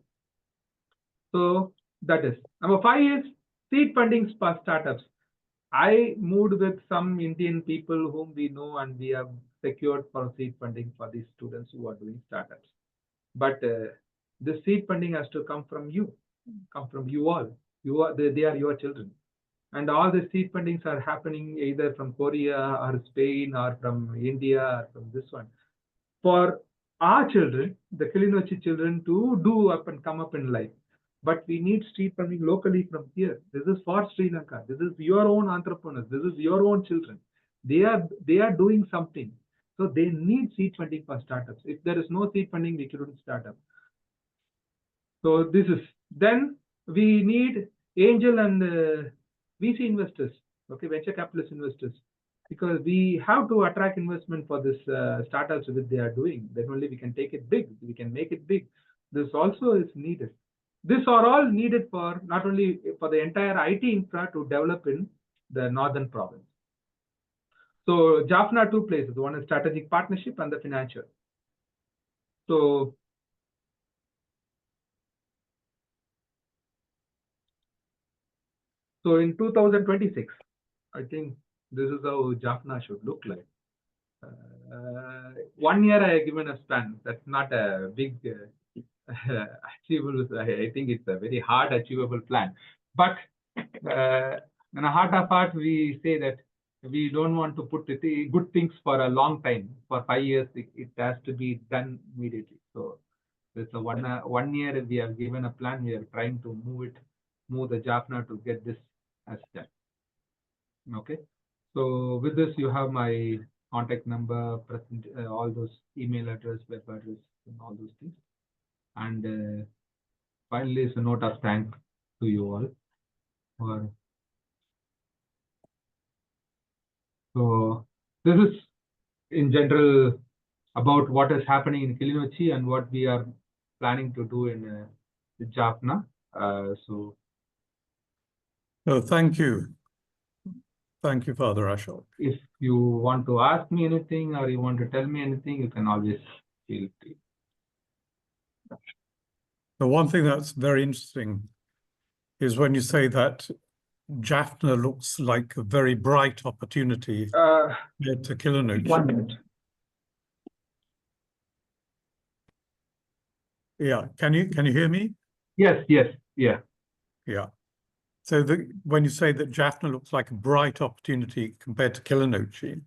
So that is. Number 5 is seed funding for startups. I moved with some Indian people whom we know and we have secured for seed funding for these students who are doing startups. But the seed funding has to come from you all. They are your children. And all the seed fundings are happening either from Korea or Spain or from India or from this one. For our children, the Killinochchi children to do up and come up in life. But we need seed funding locally from here. This is for Sri Lanka. This is your own entrepreneurs. This is your own children. They are doing something. So they need seed funding for startups. If there is no seed funding, we couldn't start up. So this is, then we need angel and VC investors, okay, venture capitalist investors, because we have to attract investment for this startups that they are doing. Then only we can take it big. We can make it big. This also is needed. These are all needed for not only for the entire IT infra to develop in the northern province. So Jaffna 2 places, one is strategic partnership and the financial. So in 2026, I think this is how Jaffna should look like. 1 year I have given a span. That's not a big achievable. I think it's a very hard achievable plan. But in a heart of heart, we say that we don't want to put good things for a long time. For 5 years, it has to be done immediately. So there's a 1 year we have given a plan. We are trying to move the Jaffna to get this as done. Okay. So with this, you have my contact number, all those email address, web address, and all those things. And finally, it's a note of thanks to you all. So this is in general about what is happening in Killinochchi and what we are planning to do in Jaffna. So thank you. Thank you, Father Ashok. If you want to ask me anything or you want to tell me anything, you can always feel free. The one thing that's very interesting is when you say that Jaffna looks like a very bright opportunity to Killinochchi. 1 minute. Yeah, can you hear me? Yes, yeah. So when you say that Jaffna looks like a bright opportunity compared to Killinochchi,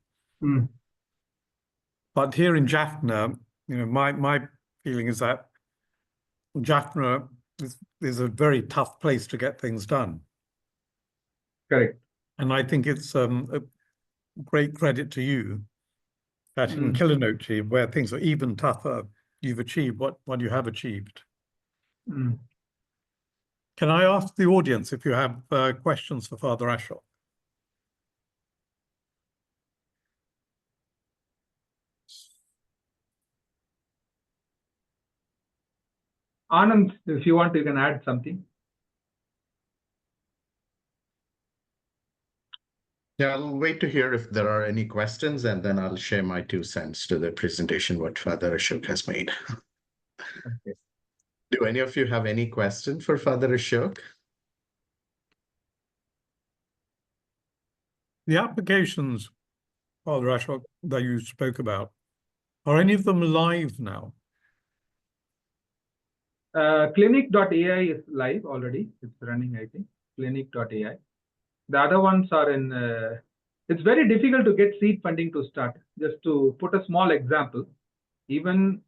but here in Jaffna, my feeling is that Jaffna is a very tough place to get things done. Correct. And I think it's a great credit to you that in Killinochchi, where things are even tougher, you've achieved, what you have achieved. Mm. Can I ask the audience if you have questions for Father Ashok? Anand, if you want, you can add something. Yeah, I'll wait to hear if there are any questions, and then I'll share my 2 cents to the presentation what Father Ashok has made. Okay. Do any of you have any question for Father Ashok? The applications, Father Ashok, that you spoke about, are any of them live now? Clinic.ai is live already. It's running, I think. Clinic.ai. The other ones are in. It's very difficult to get seed funding to start. Just to put a small example, even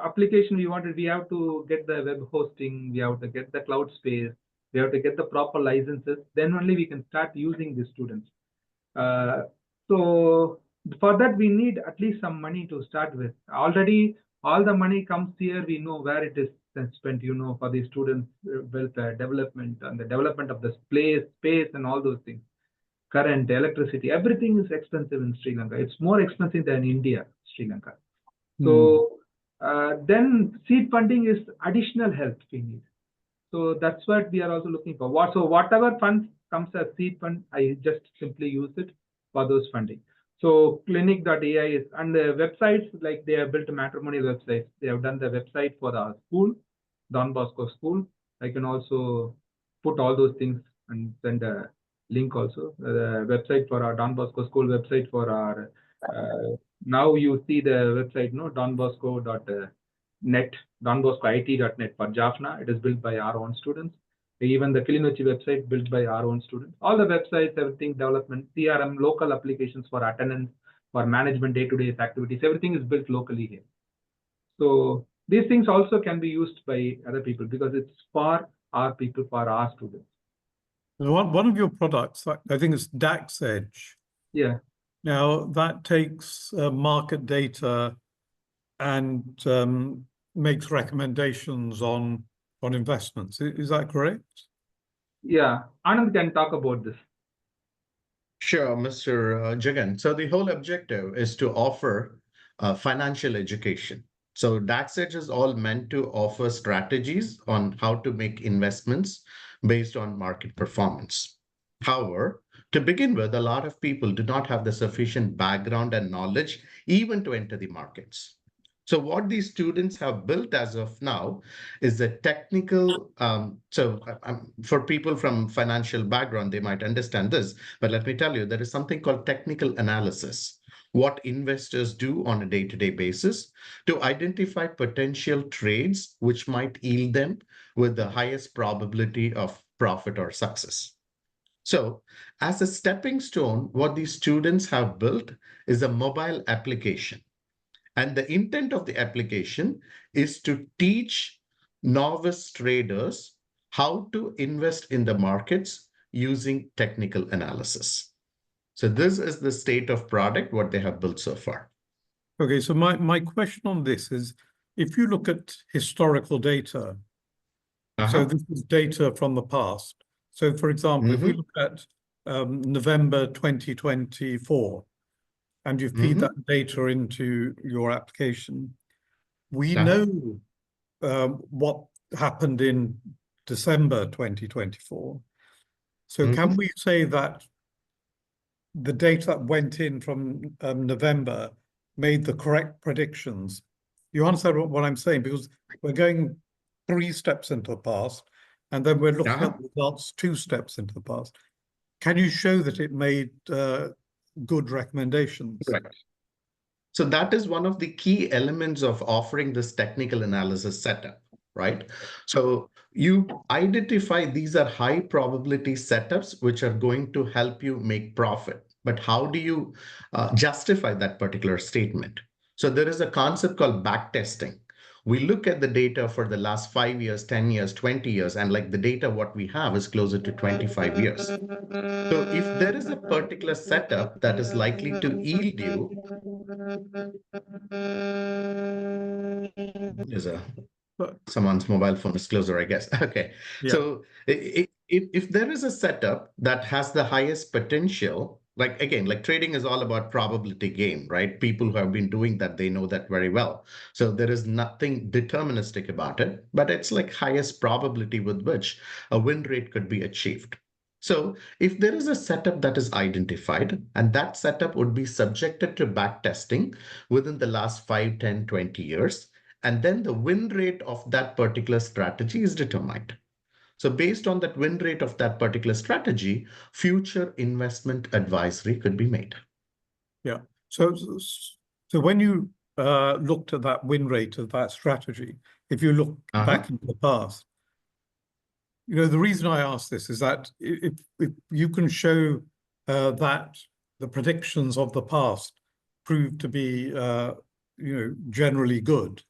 application we wanted, we have to get the web hosting, we have to get the cloud space, we have to get the proper licenses. Then only we can start using the students. So for that, we need at least some money to start with. Already, all the money comes here. We know where it is spent, for the students' welfare, development, and the development of the space, and all those things. Current, electricity, everything is expensive in Sri Lanka. It's more expensive than India, Sri Lanka. So then seed funding is additional help we need. So that's what we are also looking for. So whatever funds comes as seed fund, I just simply use it for those funding. So clinic.ai is, and the websites, like they have built a matrimonial website. They have done the website for our school, Don Bosco School. I can also put all those things and send a link also. The website for our Don Bosco School website for our, now you see the website, no, donbosco.net, donboscoit.net for Jaffna. It is built by our own students. Even the Killinochchi website built by our own students. All the websites, everything, development, CRM, local applications for attendance, for management, day-to-day activities, everything is built locally here. So these things also can be used by other people because it's for our people, for our students. One of your products, I think it's DAX Edge. Yeah. Now that takes market data and makes recommendations on investments. Is that correct? Yeah, Anand can talk about this. Sure, Mr. Jagan. So the whole objective is to offer financial education. So DAXEdge is all meant to offer strategies on how to make investments based on market performance. However, to begin with, a lot of people do not have the sufficient background and knowledge even to enter the markets. So what these students have built as of now is a technical, for people from financial background, they might understand this, but let me tell you, there is something called technical analysis, what investors do on a day-to-day basis to identify potential trades which might yield them with the highest probability of profit or success. So as a stepping stone, what these students have built is a mobile application. And the intent of the application is to teach novice traders how to invest in the markets using technical analysis. So this is the state of product, what they have built so far. Okay, so my question on this is, if you look at historical data, so this is data from the past. So for example, if we look at November 2024, and you feed that data into your application, we know what happened in December 2024. So can we say that the data that went in from November made the correct predictions? You understand what I'm saying? Because we're going 3 steps into the past, and then we're looking at the results 2 steps into the past. Can you show that it made good recommendations? Correct. So that is one of the key elements of offering this technical analysis setup, right? So you identify these are high probability setups which are going to help you make profit. But how do you justify that particular statement? So there is a concept called backtesting. We look at the data for the last 5 years, 10 years, 20 years, and like the data what we have is closer to 25 years. So if there is a particular setup that is likely to yield you, is a someone's mobile phone is closer, I guess. Okay. Yeah. So if there is a setup that has the highest potential, like again, like trading is all about probability game, right? People who have been doing that, they know that very well. So there is nothing deterministic about it, but it's like highest probability with which a win rate could be achieved. So if there is a setup that is identified, and that setup would be subjected to back testing within the last 5, 10, 20 years, and then the win rate of that particular strategy is determined. So based on that win rate of that particular strategy, future investment advisory could be made. Yeah. So when you looked at that win rate of that strategy, if you look back into the past, you know, the reason I ask this is that if you can show that the predictions of the past prove to be, you know, generally good,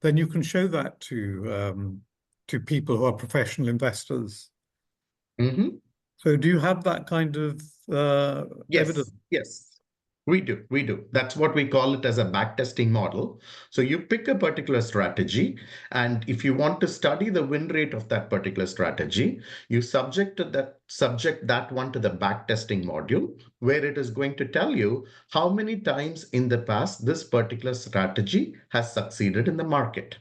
then you can show that to people who are professional investors. Mm-hmm. So do you have that kind of evidence? Yes. We do. That's what we call it as a backtesting model. So you pick a particular strategy, and if you want to study the win rate of that particular strategy, you subject that one to the backtesting module, where it is going to tell you how many times in the past this particular strategy has succeeded in the market.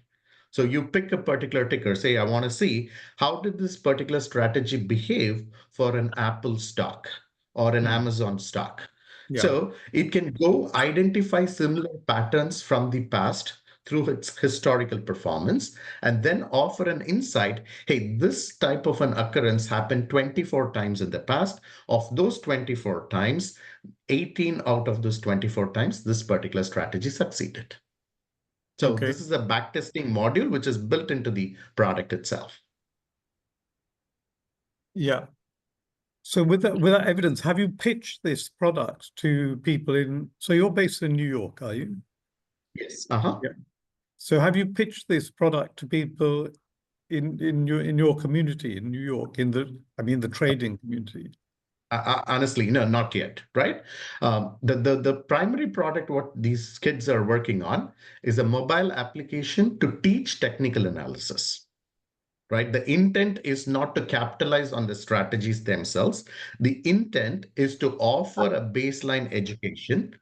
So you pick a particular ticker, say, I want to see how did this particular strategy behave for an Apple stock or an Amazon stock. Yeah. So it can go identify similar patterns from the past through its historical performance, and then offer an insight. Hey, this type of an occurrence happened 24 times in the past. Of those 24 times, 18 out of those 24 times, this particular strategy succeeded. So Okay. this is a backtesting module which is built into the product itself. Yeah. So with that evidence, have you pitched this product to people in, so you're based in New York, are you? Yes. Yeah. So have you pitched this product to people in your community in New York, the trading community? Honestly, no, not yet, right? The primary product what these kids are working on is a mobile application to teach technical analysis. Right? The intent is not to capitalize on the strategies themselves. The intent is to offer a baseline education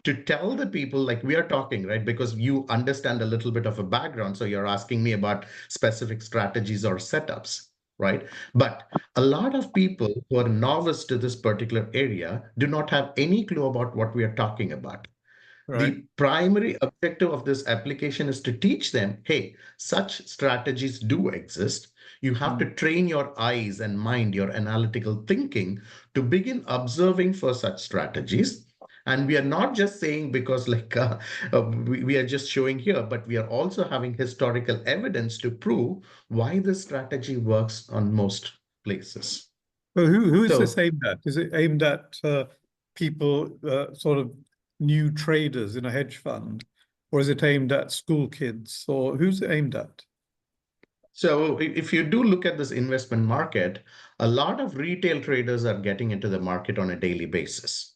to tell the people, like we are talking, right? Because you understand a little bit of a background. So you're asking me about specific strategies or setups, right? But a lot of people who are novice to this particular area do not have any clue about what we are talking about. Right. The primary objective of this application is to teach them, hey, such strategies do exist. You have to train your eyes and mind, your analytical thinking to begin observing for such strategies. And we are not just saying because we are just showing here, but we are also having historical evidence to prove why this strategy works on most places. Well, who is this aimed at? Is it aimed at people, sort of new traders in a hedge fund, or is it aimed at school kids, or who's it aimed at? So if you do look at this investment market, a lot of retail traders are getting into the market on a daily basis,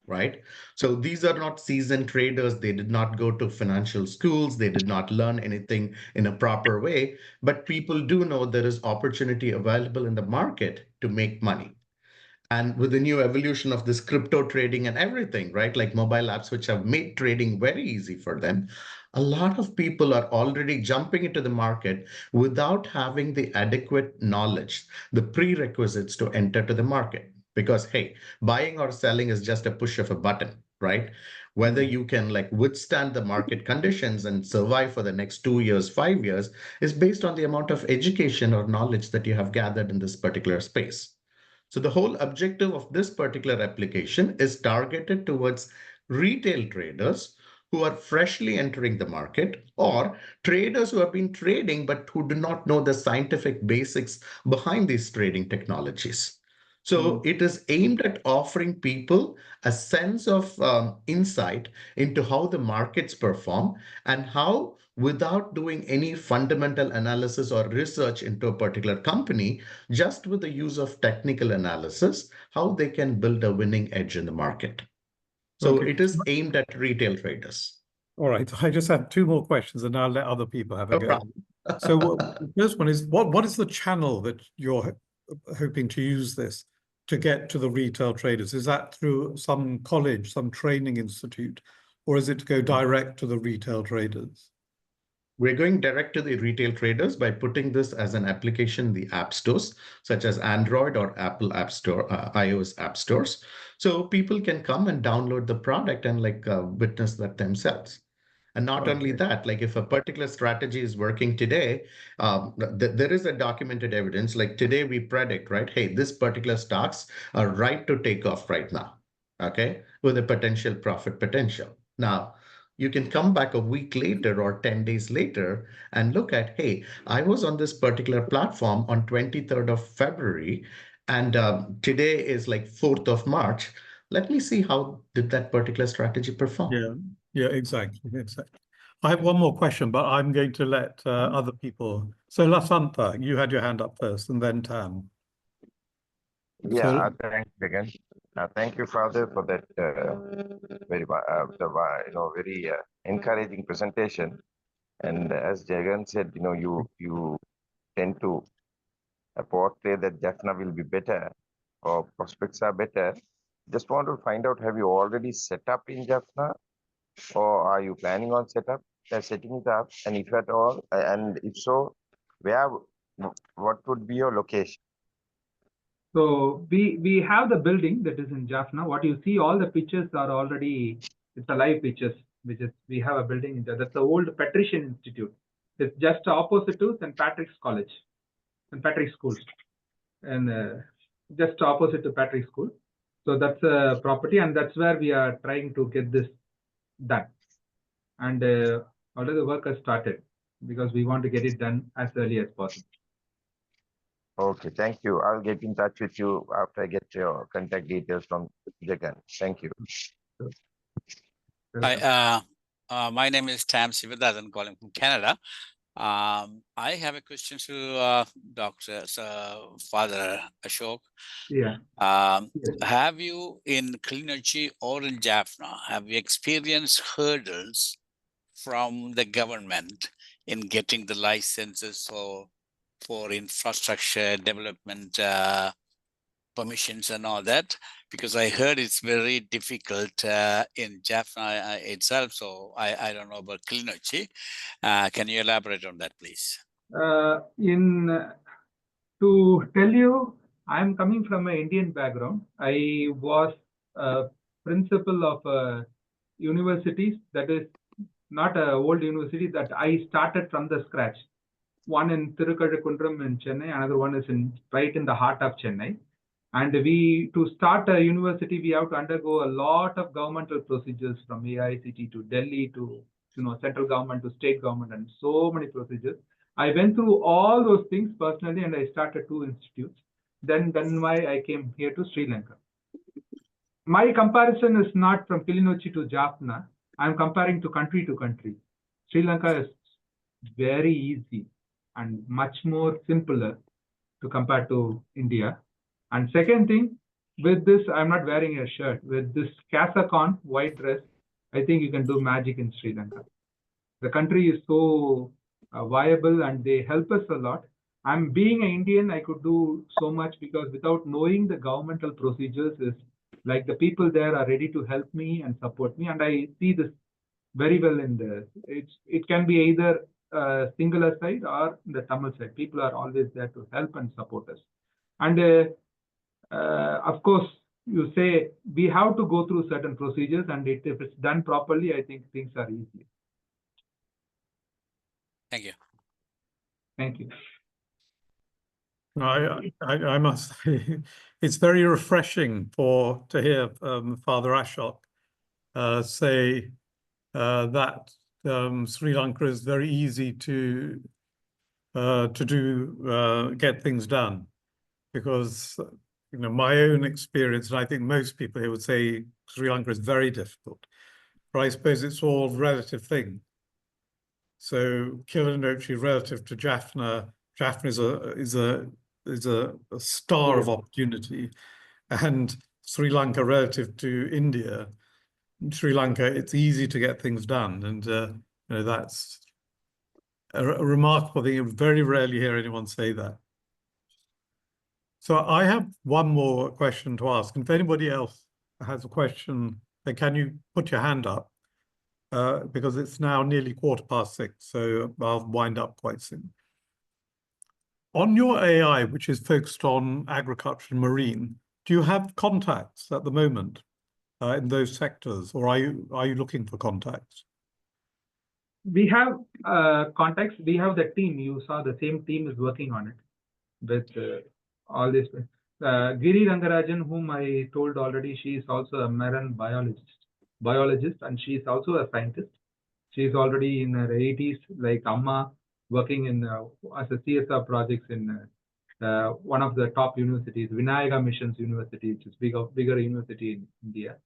right? So these are not seasoned traders. They did not go to financial schools. They did not learn anything in a proper way, but people do know there is opportunity available in the market to make money. And with the new evolution of this crypto trading and everything, right? Like mobile apps, which have made trading very easy for them, a lot of people are already jumping into the market without having the adequate knowledge, the prerequisites to enter to the market. Because, hey, buying or selling is just a push of a button, right? Whether you can like withstand the market conditions and survive for the next 2 years, 5 years is based on the amount of education or knowledge that you have gathered in this particular space. So the whole objective of this particular application is targeted towards retail traders who are freshly entering the market, or traders who have been trading but who do not know the scientific basics behind these trading technologies. So it is aimed at offering people a sense of insight into how the markets perform and how without doing any fundamental analysis or research into a particular company, just with the use of technical analysis, how they can build a winning edge in the market. So Okay. it is aimed at retail traders. All right. I just have two more questions and I'll let other people have a No go. problem. So the first one is, what is the channel that you're hoping to use this to get to the retail traders? Is that through some college, some training institute, or is it to go direct to the retail traders? We're going direct to the retail traders by putting this as an application in the app stores, such as Android or Apple App Store, iOS app stores. So people can come and download the product and witness that themselves. And not only that, like if a particular strategy is working today, there is a documented evidence. Like today we predict, right? Hey, this particular stocks are right to take off right now, okay, with a potential profit potential. Now, you can come back a week later or 10 days later and look at, hey, I was on this particular platform on 23rd of February, and today is like 4th of March. Let me see how did that particular strategy perform. Yeah, exactly. I have one more question, but I'm going to let other people. So Lasantha, you had your hand up first, and then Tam. Yeah, thanks again. Thank you, Father, for that very encouraging presentation. And as Jagan said, you tend to portray that Jaffna will be better or prospects are better. Just want to find out, have you already set up in Jaffna, or are you planning on setting it up? And if at all, and if so, what would be your location? So we have the building that is in Jaffna. What you see, all the pictures are already, it's a live pictures, which is, we have a building in there. That's the old Patrician Institute. It's just opposite to St. Patrick's College, St. Patrick's School, and just opposite to Patrick's School. So that's a property, and that's where we are trying to get this done. And already the work has started because we want to get it done as early as possible. Okay, thank you. I'll get in touch with you after I get your contact details from Jagan. Thank you. Hi, my name is Tam Sivadas. I'm calling from Canada. I have a question to Dr. Father Ashok. Yeah. Have you in Killinochchi or in Jaffna, have you experienced hurdles from the government in getting the licenses for infrastructure development permissions and all that? Because I heard it's very difficult in Jaffna itself. So I don't know about Killinochchi. Can you elaborate on that, please? To tell you, I'm coming from an Indian background. I was a principal of a university that is not an old university, that I started from the scratch. One in Tirukazhakundram in Chennai, another one is right in the heart of Chennai. And to start a university, we have to undergo a lot of governmental procedures from IIT to Delhi to central government to state government, and so many procedures. I went through all those things personally, and I started 2 institutes. Then why I came here to Sri Lanka. My comparison is not from Killinochchi to Jaffna. I'm comparing to country. Sri Lanka is very easy and much more simpler to compare to India. And second thing, with this, I'm not wearing a shirt. With this cassock, white dress, I think you can do magic in Sri Lanka. The country is so viable, and they help us a lot. I'm being an Indian, I could do so much, because without knowing the governmental procedures, is like the people there are ready to help me and support me. And I see this very well in it can be either singular side or the Tamil side. People are always there to help and support us. And of course, you say we have to go through certain procedures, and if it's done properly, I think things are easy. Thank you. Thank you. I must say, it's very refreshing to hear Father Ashok say that Sri Lanka is very easy to get things done, because my own experience, and I think most people here would say Sri Lanka is very difficult. But I suppose it's all relative thing. So Killinochchi relative to Jaffna, Jaffna is a star of opportunity, and Sri Lanka relative to India. In Sri Lanka, it's easy to get things done, and you know, that's a remarkable thing. You very rarely hear anyone say that. So I have one more question to ask, and if anybody else has a question, then can you put your hand up? Because it's now nearly 6:15, so I'll wind up quite soon. On your AI, which is focused on agriculture and marine, do you have contacts at the moment in those sectors, or are you looking for contacts? We have contacts. We have the team. You saw the same team is working on it with all this. Giri Rangarajan, whom I told already, she is also a marine biologist, and she is also a scientist. She is already in her 80s, like Amma, working in as a CSR projects in one of the top universities, Vinayaga Missions University, which is bigger university in India.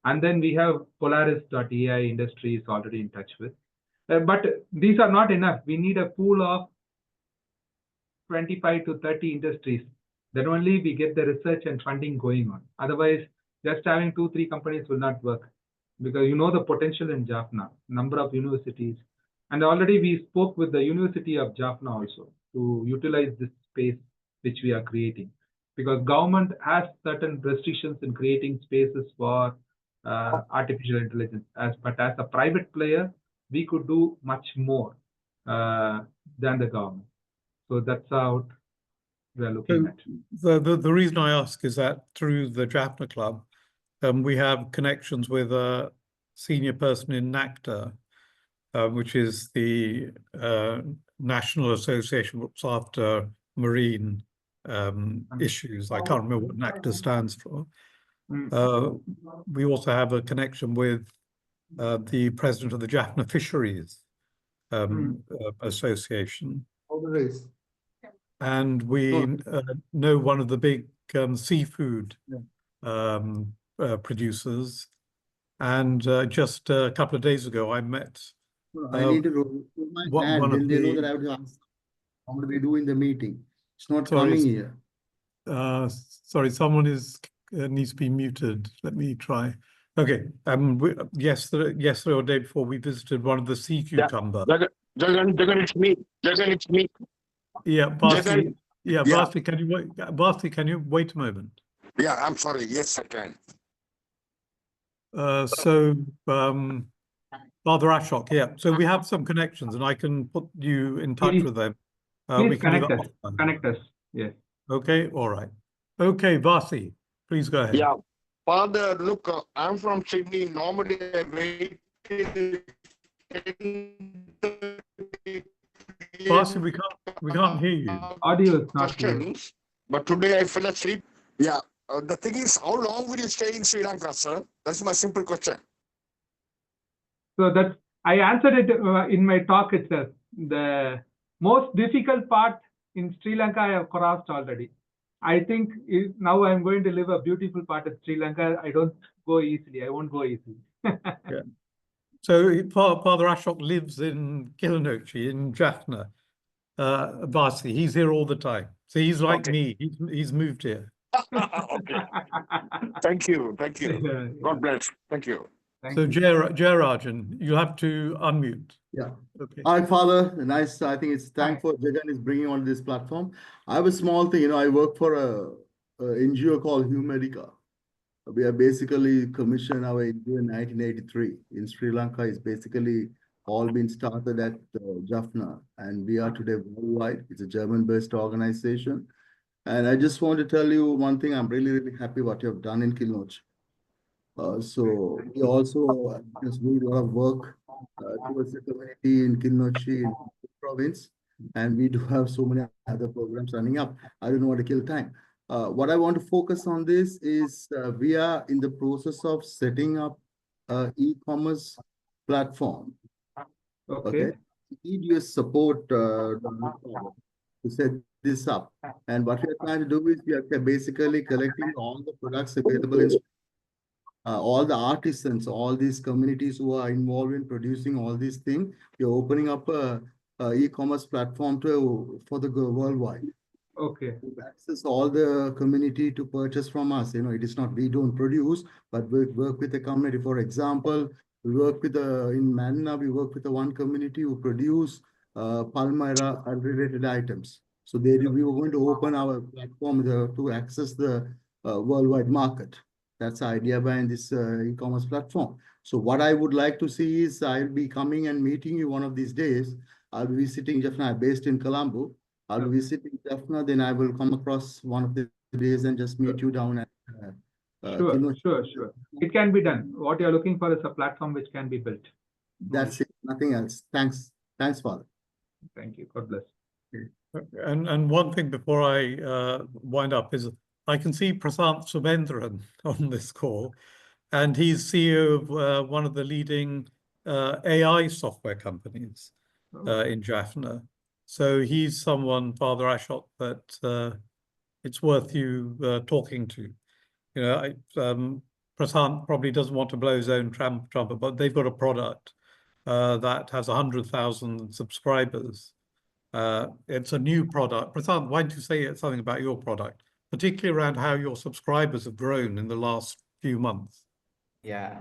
And then we have Polaris.ai industry is already in touch with. But these are not enough. We need a pool of 25 to 30 industries. Then only we get the research and funding going on. Otherwise, just having 2-3 companies will not work, because you know the potential in Jaffna, number of universities. And already we spoke with the University of Jaffna also to utilize this space which we are creating, because government has certain restrictions in creating spaces for artificial intelligence. But as a private player, we could do much more than the government. So that's how we are looking at. The reason I ask is that through the Jaffna Club, we have connections with a senior person in NACTA, which is the National Association that looks after marine issues. I can't remember what NACTA stands for. We also have a connection with the president of the Jaffna Fisheries Association. And we know one of the big seafood producers. And just a couple of days ago, I met I need to roll my hand, then they know that I have to ask. How do we do in the meeting? It's not coming here. Sorry, someone needs to be muted. Let me try. Okay. Yesterday or day before, we visited one of the sea cucumber. Jagan, it's me. Jagan, it's me. Yeah, Basti. Yeah, Basti, can you wait? Basti, can you wait a moment? Yeah, I'm sorry. Yes, I can. Father Ashok, yeah. So we have some connections, and I can put you in touch with them. Please connect us. Yes. Okay. All right. Okay, Basti, please go ahead. Yeah, Father, look, I'm from Sydney. Normally, I wait till 10:30. Basti, we can't hear you. Audio is not clear. But today I fell asleep. Yeah. The thing is, how long will you stay in Sri Lanka, sir? That's my simple question. So I answered it in my talk itself. The most difficult part in Sri Lanka I have crossed already. I think now I'm going to live a beautiful part of Sri Lanka. I don't go easily. I won't go easily. Yeah. So Father Ashok lives in Killinochchi in Jaffna. Basti, he's here all the time. So he's like me. He's moved here. Okay. Thank you. God bless. Thank you. So Jayarajan, you have to unmute. Yeah. Okay. Hi, Father. Nice. I think it's thankful Jagan is bringing on this platform. I have a small thing. I work for a NGO called Humedica. We are basically commissioned our NGO in 1983 in Sri Lanka. It's basically all been started at Jaffna, and we are today worldwide. It's a German-based organization. And I just want to tell you one thing. I'm really, really happy what you have done in Killinochchi. So we also just do a lot of work towards the community in Killinochchi in the province, and we do have so many other programs running up. I don't want to kill time. What I want to focus on this is we are in the process of setting up an e-commerce platform. Okay. We need your support to set this up. And what we are trying to do is we are basically collecting all the products available in all the artisans, all these communities who are involved in producing all these things. We're opening up a e-commerce platform for the worldwide. Okay. To access all the community to purchase from us. It is not we don't produce, but we work with the community. For example, we work with in Manna, we work with the one community who produce Palmyra related items. So we were going to open our platform to access the worldwide market. That's the idea behind this e-commerce platform. So what I would like to see is I'll be coming and meeting you one of these days. I'll be visiting Jaffna, based in Colombo. I'll be visiting Jaffna, then I will come across one of the days and just meet you down at Sure. It can be done. What you're looking for is a platform which can be built. That's it, nothing else. Thanks, Father. Thank you. God bless. And one thing before I wind up is I can see Prasant Subendran on this call, and he's CEO of one of the leading AI software companies in Jaffna. So he's someone, Father Ashok, that it's worth you talking to. Prasant probably doesn't want to blow his own trumpet, but they've got a product that has 100,000 subscribers. It's a new product. Prasant, why don't you say something about your product, particularly around how your subscribers have grown in the last few months? Yeah,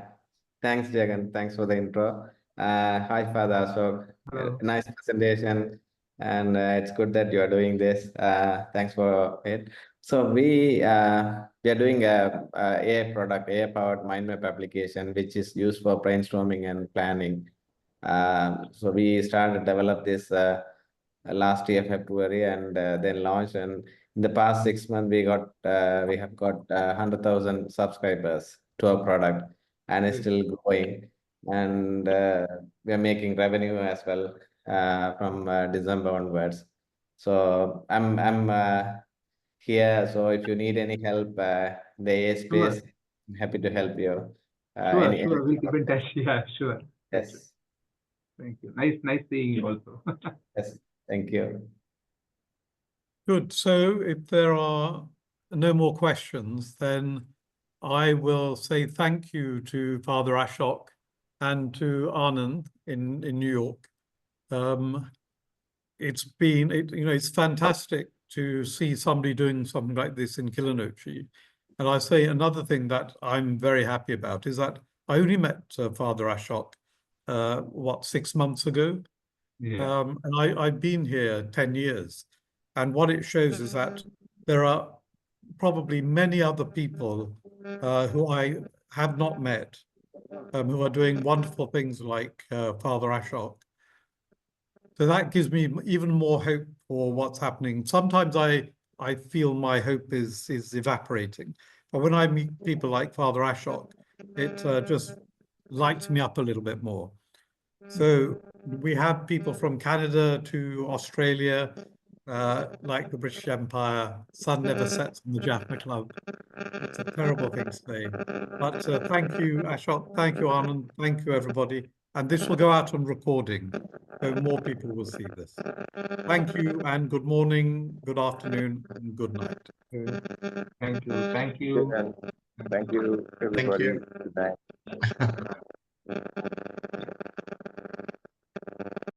thanks, Jagan. Thanks for the intro. Hi, Father Ashok. Nice presentation, and it's good that you are doing this. Thanks for it. So we are doing a AI product, AI-powered mind map application, which is used for brainstorming and planning. So we started to develop this last year February, and then launched. And in the past 6 months, we have got 100,000 subscribers to our product, and it's still growing. And we are making revenue as well from December onwards. So I'm here. So if you need any help, the AI space, I'm happy to help you. Sure. We'll keep in touch. Yeah, sure. Yes. Thank you. Nice seeing you also. Yes. Thank you. Good. So if there are no more questions, then I will say thank you to Father Ashok and to Anand in New York. It's fantastic to see somebody doing something like this in Killinochchi. And I say another thing that I'm very happy about is that I only met Father Ashok, 6 months ago? Yeah. And I've been here 10 years. And what it shows is that there are probably many other people who I have not met, who are doing wonderful things like Father Ashok. So that gives me even more hope for what's happening. Sometimes I feel my hope is evaporating. But when I meet people like Father Ashok, it just lights me up a little bit more. So we have people from Canada to Australia, like the British Empire. Sun never sets on the Jaffna Club. It's a terrible thing to say. But thank you, Ashok. Thank you, Anand. Thank you, everybody. And this will go out on recording, so more people will see this. Thank you, and good morning, good afternoon, and good night. Thank you. Thank you. Thank you, everybody. you. Good night.